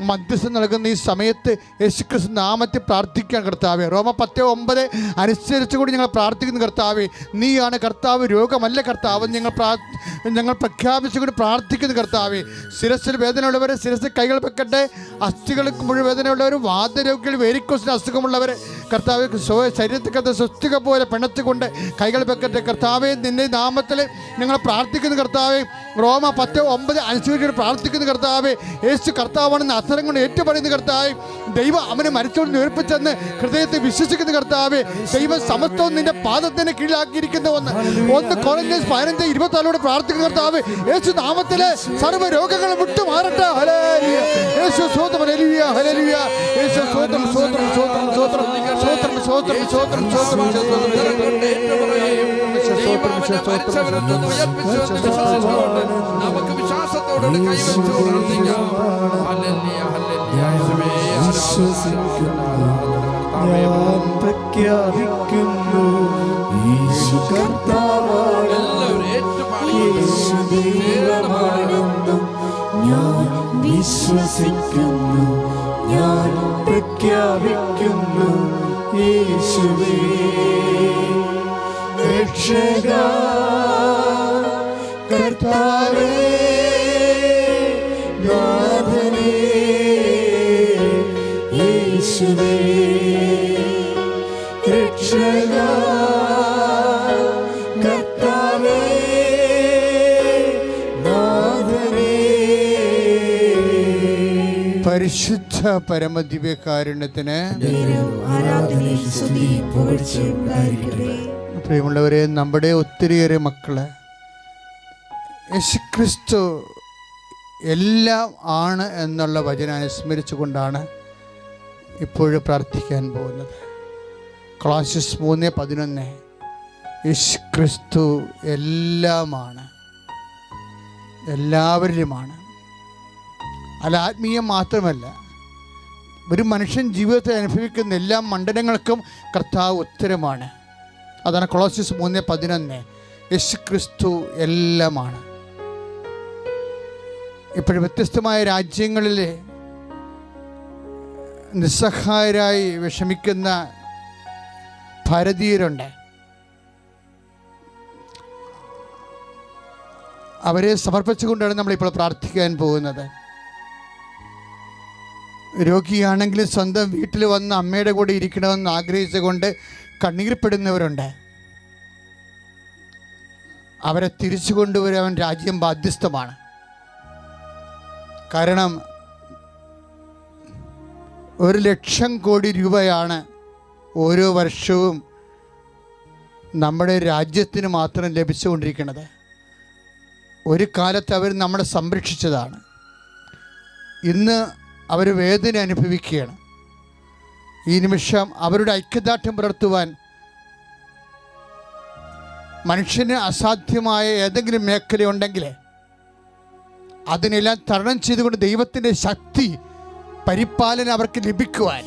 മധ്യസ്ഥം നൽകുന്ന ഈ സമയത്ത് യേശുക്രിസ്തു നാമത്തിൽ പ്രാർത്ഥിക്കാൻ കർത്താവേ. റോമ 10:9 അനുസരിച്ച് കൂടി ഞങ്ങൾ പ്രാർത്ഥിക്കുന്നു കർത്താവേ. നീയാണ് കർത്താവ്, രോഗമല്ല കർത്താവ്. ഞങ്ങൾ പ്രഖ്യാപിച്ചുകൊണ്ട് പ്രാർത്ഥിക്കുന്നു കർത്താവേ. ശിരസ്സിൽ വേദനയുള്ളവർ ശിരസ്സിൽ കൈകൾ വെക്കട്ടെ. അസ്ഥികൾക്ക് മുഴുവൻ വേദനയുള്ളവർ, വാതരോഗികൾ, വേരിക്കോസിന് അസുഖമുള്ളവർ കർത്താവെ ശരീരത്തിൽ സ്വസ്തിക പോലെ പിണച്ചുകൊണ്ട് കൈകൾ വെക്കട്ടെ കർത്താവെ. നിൻ്റെ നാമത്തിൽ ഞങ്ങൾ പ്രാർത്ഥിക്കുന്നു കർത്താവെ. റോമ 10:9 അനുസരിച്ച് പ്രാർത്ഥിക്കുന്നു കർത്താവെ. യേശു കർത്താവാണെന്ന് അധരം കൊണ്ട് ഏറ്റുപറയുന്ന കർത്താവെ. ദൈവം അവനെ മരിച്ചോണ്ട് ഉയർപ്പിച്ചെന്ന് ഹൃദയത്തെ വിശ്വസിക്കുന്ന കർത്താവെ. ദൈവം സമസ്തവും നിന്റെ പാദത്തിന് കീഴിലാക്കിയിരിക്കുന്ന ഒന്ന് കൊറിന്ത്യൻസ് 15:24 പ്രാർത്ഥിക്കുന്ന കർത്താവെ. യേശു നാമത്തിലെ സർവ്വ രോഗങ്ങളും വിട്ടുമാറട്ടെ. ഹല്ലേലൂയ. യേശു സ്തോത്രം. ഹല്ലേലൂയ. ഹല്ലേലൂയ. യേശു സ്തോത്രം. സ്തോത്രം. സ്തോത്രം. സ്തോത്രം. സ്തോത്രം. സ്തോത്രം. സ്തോത്രം. സ്തോത്രം. നമുക്ക് വിശ്വാസത്തോടെ കൈവച്ചു പ്രാർത്ഥിക്കാം. ഹല്ലേലൂയ. ഹല്ലേലൂയ. ഞാൻ പ്രഖ്യാപിക്കുന്നു യേശു കർത്താവാണ്, യേശു ദൈവമാണെന്നും ഞാൻ വിശ്വസിക്കുന്നു. ഞാൻ പ്രഖ്യാപിക്കുന്നു യേശുവേ രക്ഷക കർത്താവേ നാഥനേ യേശുവേ രക്ഷക കർത്താവേ നാഥനേ. പരിശുദ്ധ പരമദിവ്യകാരുണ്യത്തിന് പ്രിയമുള്ളവരെ, നമ്മുടെ ഒത്തിരിയേറെ മക്കള് യേശുക്രിസ്തു എല്ലാം ആണ് എന്നുള്ള വചനം അനുസ്മരിച്ചുകൊണ്ടാണ് ഇപ്പോഴും പ്രാർത്ഥിക്കാൻ പോകുന്നത്. കൊളോസ്യസ് 3:11 യേശു ക്രിസ്തു എല്ലാമാണ്, എല്ലാവരിലുമാണ്. അല്ല, ആത്മീയം മാത്രമല്ല, ഒരു മനുഷ്യൻ ജീവിതത്തിൽ അനുഭവിക്കുന്ന എല്ലാ മണ്ഡലങ്ങൾക്കും കർത്താവ് ഉത്തരമാണ്. അതാണ് കൊളോസ്യസ് 3:11 യേശു ക്രിസ്തു എല്ലാമാണ്. ഇപ്പോൾ വ്യത്യസ്തമായ രാജ്യങ്ങളിൽ നിസ്സഹായരായി വിഷമിക്കുന്ന ഭാരതീയരുണ്ട്. അവരെ സമർപ്പിച്ചുകൊണ്ടാണ് നമ്മളിപ്പോൾ പ്രാർത്ഥിക്കാൻ പോകുന്നത്. രോഗിയാണെങ്കിലും സ്വന്തം വീട്ടിൽ വന്ന് അമ്മയുടെ കൂടെ ഇരിക്കണമെന്ന് ആഗ്രഹിച്ചുകൊണ്ട് കണ്ണീർപ്പെടുന്നവരുണ്ട്. അവരെ തിരിച്ചു കൊണ്ടുവരാൻ രാജ്യം ബാധ്യസ്ഥമാണ്. കാരണം 1,00,000 കോടി രൂപയാണ് ഓരോ വർഷവും നമ്മുടെ രാജ്യത്തിന് മാത്രം ലഭിച്ചുകൊണ്ടിരിക്കുന്നത്. ഒരു കാലത്ത് അവർ നമ്മളെ സംരക്ഷിച്ചതാണ്. ഇന്ന് അവർ വേദന അനുഭവിക്കുകയാണ്. ഈ നിമിഷം അവരുടെ ഐക്യദാർഢ്യം പുലർത്തുവാൻ മനുഷ്യന് അസാധ്യമായ ഏതെങ്കിലും മേഖലയുണ്ടെങ്കിൽ അതിനെല്ലാം തരണം ചെയ്തുകൊണ്ട് ദൈവത്തിൻ്റെ ശക്തി പരിപാലനം അവർക്ക് ലഭിക്കുവാൻ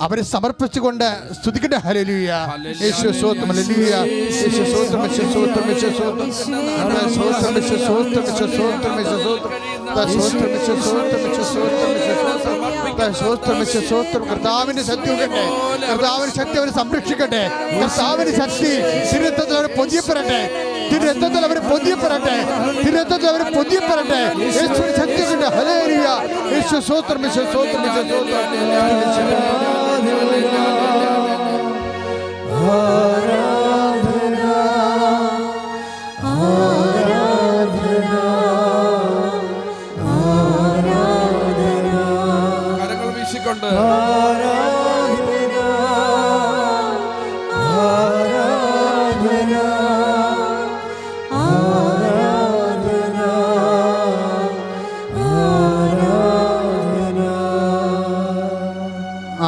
അവരെ സമർപ്പിച്ചുകൊണ്ട് സ്തുതിക്കട്ടെ. ഹല്ലേലൂയ, യേശു സ്തോത്രം, ഹല്ലേലൂയ, യേശു സ്തോത്രം, യേശു സ്തോത്രം, യേശു സ്തോത്രം, സ്തോത്രം, യേശു സ്തോത്രം, യേശു സ്തോത്രം, യേശു സ്തോത്രം, സ്തോത്രം, യേശു സ്തോത്രം, യേശു സ്തോത്രം, സ്തോത്രം, യേശു സ്തോത്രം. കർത്താവിന്റെ ശക്തി ഉണ്ടട്ടെ, കർത്താവിന്റെ ശക്തി അവരെ സംരക്ഷിക്കട്ടെ, കർത്താവിന്റെ ശക്തി തിരുരക്തത്തിൽ അവരെ പൊതിയപ്പെടട്ടെ, തിരുരക്തത്തിൽ അവരെ പൊതിയപ്പെടട്ടെ, തിരുരക്തത്തിൽ അവരെ പൊതിയപ്പെടട്ടെ. യേശുവിന്റെ ശക്തി ഉണ്ട്. ഹല്ലേലൂയ, യേശു സ്തോത്രം, യേശു സ്തോത്രം, യേശു സ്തോത്രം. കരങ്ങൾ വീശിക്കൊണ്ട്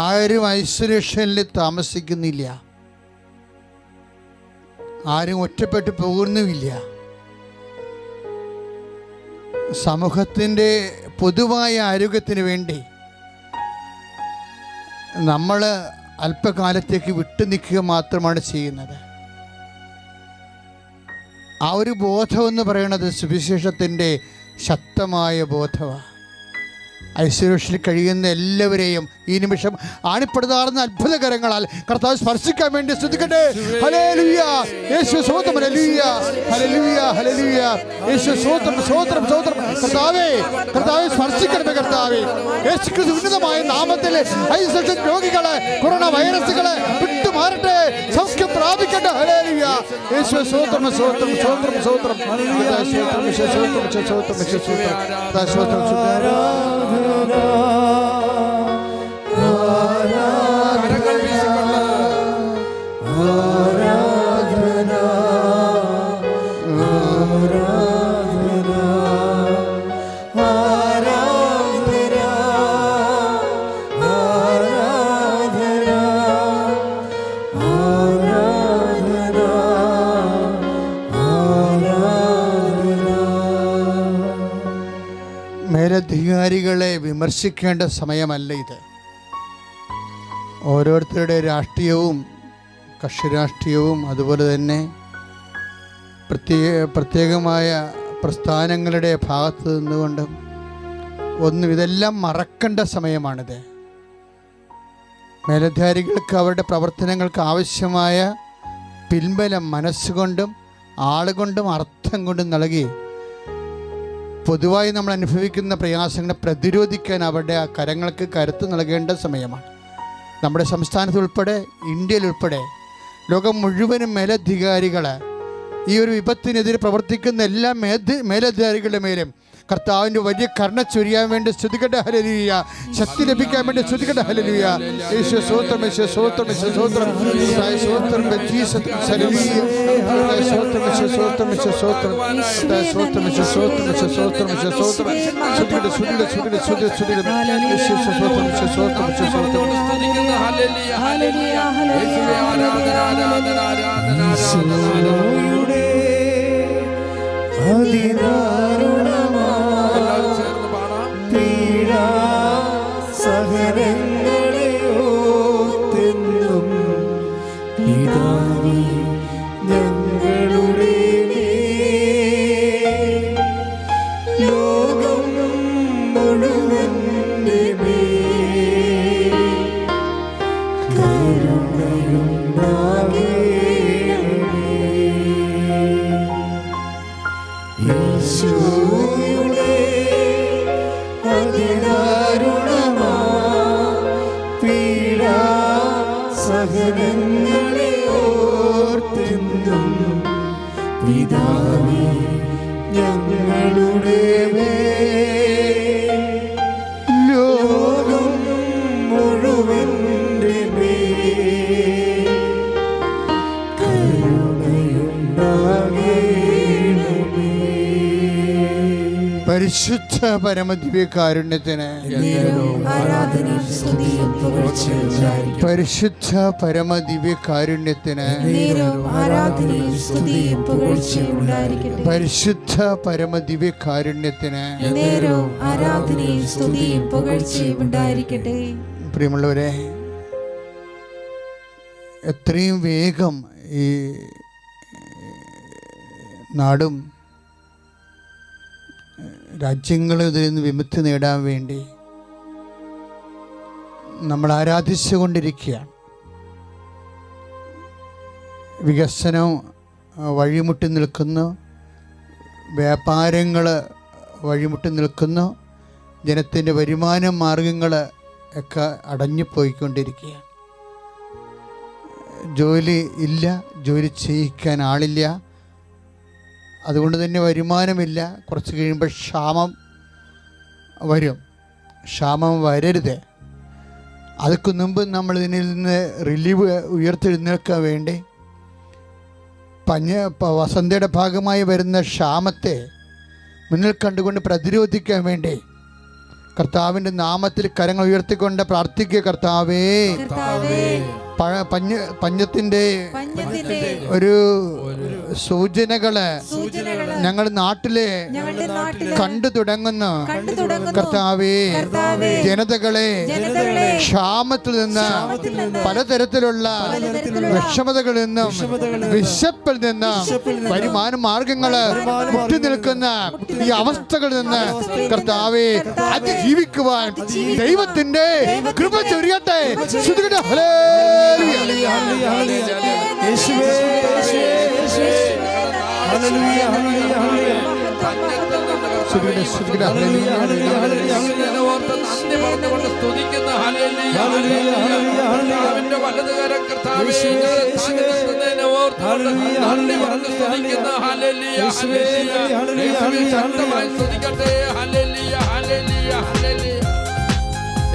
ആരും ഐസൊലേഷനിൽ താമസിക്കുന്നില്ല, ആരും ഒറ്റപ്പെട്ടു പോകുന്നുമില്ല. സമൂഹത്തിൻ്റെ പൊതുവായ ആരോഗ്യത്തിന് വേണ്ടി നമ്മൾ അല്പകാലത്തേക്ക് വിട്ടു നിൽക്കുക മാത്രമാണ് ചെയ്യുന്നത്. ആ ഒരു ബോധമെന്ന് പറയുന്നത് സുവിശേഷത്തിൻ്റെ ശക്തമായ ബോധമാണ്. ഐശ്വര്യത്തിൽ കഴിയുന്ന എല്ലാവരെയും ഈ നിമിഷം ആണിപ്പെടുതാർന്ന അത്ഭുതകരങ്ങളാൽ കർത്താവ് സ്പർശിക്കാൻ വേണ്ടി സ്തുതിക്കട്ടെ. ഹല്ലേലൂയ, യേശു സ്തോത്രം, ഹല്ലേലൂയ, ഹല്ലേലൂയ, ഹല്ലേലൂയ, യേശു സ്തോത്രം, സ്തോത്രം, സ്തോത്രം. കർത്താവേ, കർത്താവേ സ്പർശിക്കണമേ. കർത്താവേ, യേശുക്രിസ്തു ഉന്നതമായ നാമത്തിൽ ഐശ്വര്യ രോഗികളെ, കൊറോണ വൈറസുകളെ വിട്ടുമാറട്ടെ, സൗഖ്യം പ്രാപിക്കട്ടെ. ഹല്ലേലൂയ, യേശു സ്തോത്രം, സ്തോത്രം, സ്തോത്രം, സ്തോത്രം, സ്തോത്രം, സ്തോത്രം, സ്തോത്രം, സ്തോത്രം, സ്തോത്രം. കരങ്ങൾ വീശിക്കൊണ്ട് മേലധികാരികളെ വിമർശിക്കേണ്ട സമയമല്ല ഇത്. ഓരോരുത്തരുടെ രാഷ്ട്രീയവും കക്ഷി രാഷ്ട്രീയവും അതുപോലെ തന്നെ പ്രത്യേകമായ പ്രസ്ഥാനങ്ങളുടെ ഭാഗത്ത് നിന്നുകൊണ്ടും ഇതെല്ലാം മറക്കേണ്ട സമയമാണിത്. മേലധികാരികൾക്ക് അവരുടെ പ്രവർത്തനങ്ങൾക്ക് ആവശ്യമായ പിൻബലം മനസ്സുകൊണ്ടും ആളുകൊണ്ടും അർത്ഥം കൊണ്ടും നൽകി പൊതുവായി നമ്മൾ അനുഭവിക്കുന്ന പ്രയാസങ്ങളെ പ്രതിരോധിക്കാൻ അവരുടെ ആ കരങ്ങൾക്ക് കരുത്ത് നൽകേണ്ട സമയമാണ്. നമ്മുടെ സംസ്ഥാനത്തുൾപ്പെടെ ഇന്ത്യയിലുൾപ്പെടെ ലോകം മുഴുവനും മേലധികാരികൾ ഈ ഒരു വിപത്തിനെതിരെ പ്രവർത്തിക്കുന്ന എല്ലാ മേലധികാരികളുടെ മേലും കർത്താവിൻ്റെ വലിയ കരുണ ചൊരിയാൻ വേണ്ടി സ്തുതിക്കട്ടെ. ഹല്ലേലൂയ. ശക്തി ലഭിക്കാൻ വേണ്ടി സ്തുതിക്കട്ടെ. ഹല്ലേലൂയ. യേശുവേ സ്തോത്രം, യേശുവേ സ്തോത്രം, യേശുവേ സ്തോത്രം, കർത്താവേ സ്തോത്രം, ജീസസ് ഹല്ലേലൂയ. കർത്താവേ സ്തോത്രം, യേശുവേ സ്തോത്രം, യേശുവേ സ്തോത്രം, കർത്താവേ സ്തോത്രം, യേശുവേ സ്തോത്രം, യേശുവേ സ്തോത്രം, യേശുവേ സ്തോത്രം. സ്തുതിക്കട്ടെ, സ്തുതിക്കട്ടെ, സ്തുതിക്കട്ടെ, സ്തുതിക്കട്ടെ, സ്തുതിക്കട്ടെ. യേശുവേ സ്തോത്രം, യേശുവേ സ്തോത്രം, യേശുവേ സ്തോത്രം. ഹല്ലേലൂയ, ഹല്ലേലൂയ, യേശുവേ ആരാധന, ആരാധന, ആരാധന, ആരാധന. ഈശോയുടെ അതിദാരുണമായ എല്ലാവരും ചേർന്ന് പാടാം. പീഡാ സഹനങ്ങളെ ഓർത്തെന്നും പിതാവേ ഞങ്ങളുടെ മേൽ ലോകം മുഴുവന്റെ മേൽ കരുണയുണ്ടാകേണമേ. ഈശോയുടെ അതിദാരുണമായ പീഡാ സഹനങ്ങളെ ഓർത്തെന്നും പിതാവേ ഞങ്ങളുടെ മേൽ ലോകം മുഴുവന്റെ മേൽ കരുണയുണ്ടാകേണമേ. പരിശുദ്ധ പരമദിവ്യകാരുണ്യത്തിന് എന്നേരവും ആരാധനയും സ്തുതിയും പുകഴ്ചയും ഉണ്ടായിരിക്കട്ടെ. പരിശുദ്ധ പരമദിവ്യകാരുണ്യത്തിന് എന്നേരവും ആരാധനയും സ്തുതിയും പുകഴ്ചയും ഉണ്ടായിരിക്കട്ടെ. പരിശുദ്ധ പരമദിവ്യകാരുണ്യത്തിന് എന്നേരവും ആരാധനയും സ്തുതിയും പുകഴ്ചയും ഉണ്ടായിരിക്കട്ടെ. പ്രിയമുള്ളവരെ, എത്രയും വേഗം ഈ നാടും രാജ്യങ്ങളും ഇതിൽ നിന്ന് വിമുക്തി നേടാൻ വേണ്ടി നമ്മൾ ആരാധിച്ചുകൊണ്ടിരിക്കുകയാണ്. വികസനം വഴിമുട്ടി നിൽക്കുന്നു, വ്യാപാരങ്ങൾ വഴിമുട്ടി നിൽക്കുന്നു, ജനത്തിൻ്റെ വരുമാന മാർഗങ്ങൾ ഒക്കെ അടഞ്ഞുപോയിക്കൊണ്ടിരിക്കുകയാണ്. ജോലി ഇല്ല, ജോലി ചെയ്യിക്കാൻ ആളില്ല, അതുകൊണ്ട് തന്നെ വരുമാനമില്ല. കുറച്ച് കഴിയുമ്പോൾ ക്ഷാമം വരും. ക്ഷാമം വരരുത്. അതൊക്കെ മുമ്പ് നമ്മൾ ഇതിൽ നിന്ന് റിലീവ് ഉയർത്തെഴുന്നേൽക്കാൻ വേണ്ടി വസന്തയുടെ ഭാഗമായി വരുന്ന ക്ഷാമത്തെ മുന്നിൽ കണ്ടുകൊണ്ട് പ്രതിരോധിക്കാൻ വേണ്ടി കർത്താവിൻ്റെ നാമത്തിൽ കരങ്ങൾ ഉയർത്തിക്കൊണ്ട് പ്രാർത്ഥിക്കുക. കർത്താവേ, പഞ്ഞത്തിൻ്റെ ഒരു സൂചനകള് ഞങ്ങളുടെ നാട്ടിലെ കണ്ടു തുടങ്ങുന്നു. കർത്താവേ, ജനതകളെ ക്ഷാമത്തിൽ നിന്ന്, പലതരത്തിലുള്ള വിഷമതകളിൽ നിന്നും, വിശപ്പിൽ നിന്നും, വരുമാന മാർഗങ്ങള് മുട്ടി നിൽക്കുന്ന ഈ അവസ്ഥകളിൽ നിന്ന് കർത്താവേ അതിജീവിക്കുവാൻ ദൈവത്തിന്റെ കൃപ ചൊരിയട്ടെ.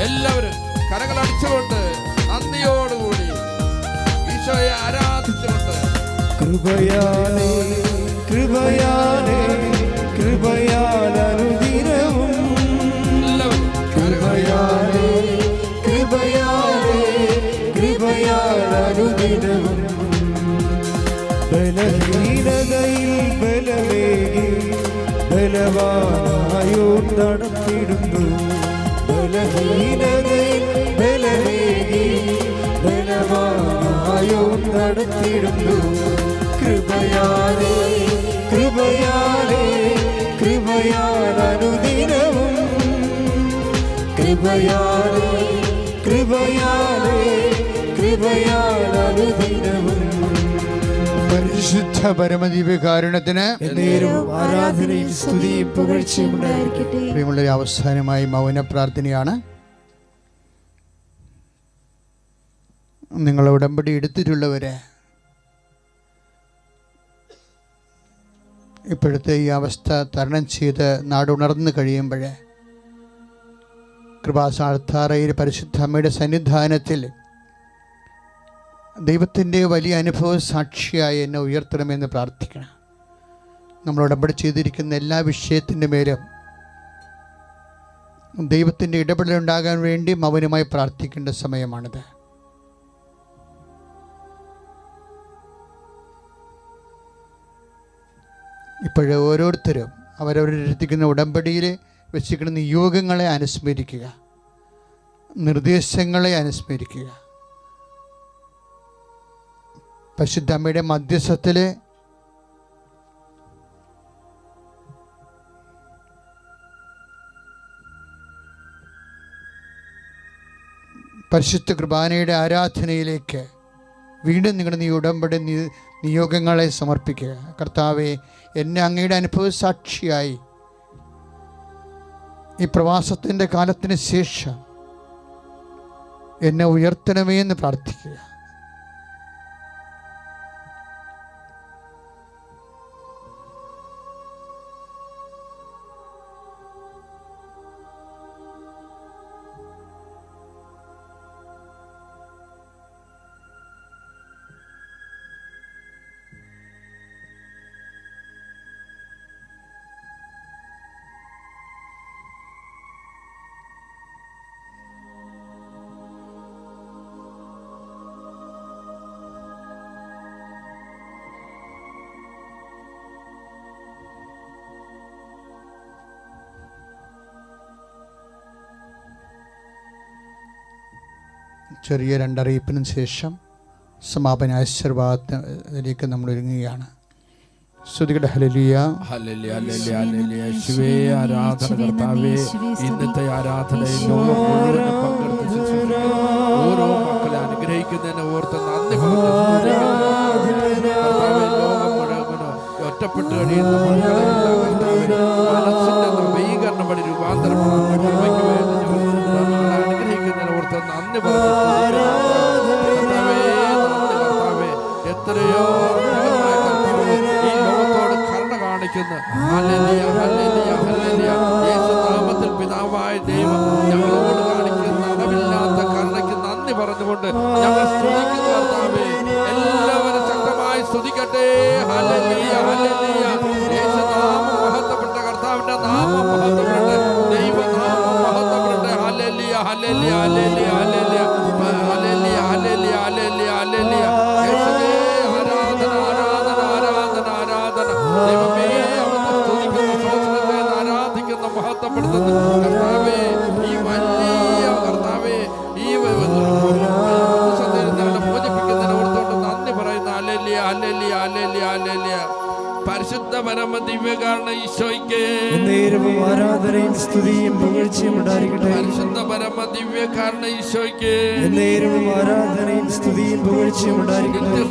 എല്ലാവരും കരങ്ങളടിച്ചുകൊണ്ട് നന്ദിയോടുകൂടി ഈശോയെ ആരാധിച്ചുകൊണ്ട് കൃപയാലേ കൃപയാലേ കൃപയാലനുദിനവും കൃപയാലേ കൃപയാലേ കൃപയാലനുദിനവും ബലഹീനതയിൽ ബലമേകി ബലവാനായോ നടത്തിടുന്നു. ബലഹീനതയിൽ ബലമേകി ബലവാനായോ നടത്തിടുന്നു. കൃപയാലേ കൃപയാലേ കൃപയാലനുദിനവും കൃപയാലേ കൃപയാലേ കൃപയാലനുദിനവും. പരിശുദ്ധ പരമദിവ്യകാരുണ്യത്തിന് ആരാധനയും സ്തുതിയും പുകഴ്ചയും ഉണ്ടായിരിക്കട്ടെ. പ്രിയമുള്ളൊരു അവസാനമായി മൗന പ്രാർത്ഥനയാണ്. നിങ്ങൾ ഉടമ്പടി എടുത്തിട്ടുള്ളവരെ ഇപ്പോഴത്തെ ഈ അവസ്ഥ തരണം ചെയ്ത് നാടുണർന്നു കഴിയുമ്പോൾ കൃപാസാൽത്താറയിൽ പരിശുദ്ധ അമ്മയുടെ സന്നിധാനത്തിൽ ദൈവത്തിൻ്റെ വലിയ അനുഭവ സാക്ഷിയായി എന്നെ ഉയർത്തണമെന്ന് പ്രാർത്ഥിക്കണം. നമ്മൾ ഉടമ്പടി ചെയ്തിരിക്കുന്ന എല്ലാ വിഷയത്തിൻ്റെ മേലും ദൈവത്തിൻ്റെ ഇടപെടലുണ്ടാകാൻ വേണ്ടി മൗനമായി പ്രാർത്ഥിക്കേണ്ട സമയമാണിത്. ഇപ്പോഴേ ഓരോരുത്തരും അവരവരെടുത്തിരിക്കുന്ന ഉടമ്പടിയിൽ വെച്ചിരിക്കുന്ന നിയോഗങ്ങളെ അനുസ്മരിക്കുക, നിർദ്ദേശങ്ങളെ അനുസ്മരിക്കുക. പരിശുദ്ധ അമ്മയുടെ മധ്യസ്ഥത്തിൽ പരിശുദ്ധ കുർബാനയുടെ ആരാധനയിലേക്ക് വീണ്ടും നിങ്ങളുടെ ഈ ഉടമ്പടി നിയോഗങ്ങളെ സമർപ്പിക്കുക. കർത്താവെ, എന്നെ അങ്ങയുടെ അനുഭവ സാക്ഷിയായി ഈ പ്രവാസത്തിൻ്റെ കാലത്തിന് ശേഷം എന്നെ ഉയർത്തണമേ എന്ന് പ്രാർത്ഥിക്കുക. ചെറിയ രണ്ടറിയിപ്പിനും ശേഷം സമാപന ആശീർവാദത്തിലേക്ക് നമ്മൾ ഒരുങ്ങുകയാണ്. സ്തുതികടെ ഹല്ലേലൂയ, ഹല്ലേലൂയ, ഹല്ലേലൂയ, ഹല്ലേലൂയ. യേശുവേ, ആരാധന കർത്താവേ. ഇന്നത്തെ ആരാധനയിൽ ലോകം മുഴുവനും പങ്കെടുത്ത് ശുശ്രൂഷിക്കുന്ന ഓരോ മക്കളെ അനുഗ്രഹിക്കുന്നതിനെ ഓർത്ത് നന്ദി പറഞ്ഞു കർത്താവേ. ലോകം മുഴുവനും ഒറ്റപ്പെട്ട് കഴിയുന്ന മക്കളെ മനസ്സിന്റെ നവീകരണം വഴി രൂപാന്തരപ്പെടുന്ന കൃപയ്ക്ക് വേണ്ടി അനുഗ്രഹിക്കുന്നതിനെ ഓർത്ത് നന്ദി പറഞ്ഞു കർത്താവേ. എത്രയോ ഈ ലോകത്തോട് കരുണ കാണിക്കുന്ന ഹല്ലേലൂയ, ഹല്ലേലൂയ, ഹല്ലേലൂയ. യേശുനാമത്തിൽ പിതാവായ ദൈവം ഞങ്ങളോട് കാണിക്കുന്ന അളവില്ലാത്ത കരുണയ്ക്ക് നന്ദി പറഞ്ഞുകൊണ്ട് ഞങ്ങൾ സ്തുതിക്കുന്നു കർത്താവേ. എല്ലാവരും ശക്തമായി സ്തുതിക്കട്ടെ. Hallelujah, hallelujah. യേശുനാമം മഹത്വപ്പെട്ട, കർത്താവിന്റെ നാമം മഹത്വപ്പെട്ട, ദൈവനാമം മഹത്വപ്പെട്ട. ഹല്ലേലൂയ, ഹല്ലേലൂയ, ഹല്ലേലൂയ, ഹല്ലേലൂയ, ഹല്ലേലൂയ, ഹല്ലേലൂയ, ഹല്ലേലൂയ, ഹല്ലേലൂയ. യേശുവേ, ആരാധന, ആരാധന, ആരാധന, ആരാധന. ദൈവമേ, അവിടുത്തെ സ്തുതിക്കുന്ന, സ്തോത്രത്തെ ആരാധിക്കുന്ന, മഹത്വപ്പെടുത്തുന്ന കർത്താവേ, ഈ വലിയ കർത്താവേ, ഈ സന്ദേശങ്ങളെ മോചിപ്പിക്കുന്നതിനെ ഓർത്തുകൊണ്ട് നന്ദി പറയുന്ന ഹല്ലേലൂയ, ഹല്ലേലൂയ, ഹല്ലേലൂയ, ഹല്ലേലൂയ. പരിശുദ്ധ പരമ ദിവ്യകാരണ ഈശോയ്ക്ക് ആരാധനയും സ്തുതിയും പുകഴ്ചയും ഉണ്ടായിരിക്കട്ടെ. പരിശുദ്ധ പരമ ദിവ്യകാരണ ഈശോയ്ക്ക് ആരാധനയും സ്തുതിയും പുകഴ്ചയും ഉണ്ടായിരിക്കട്ടെ.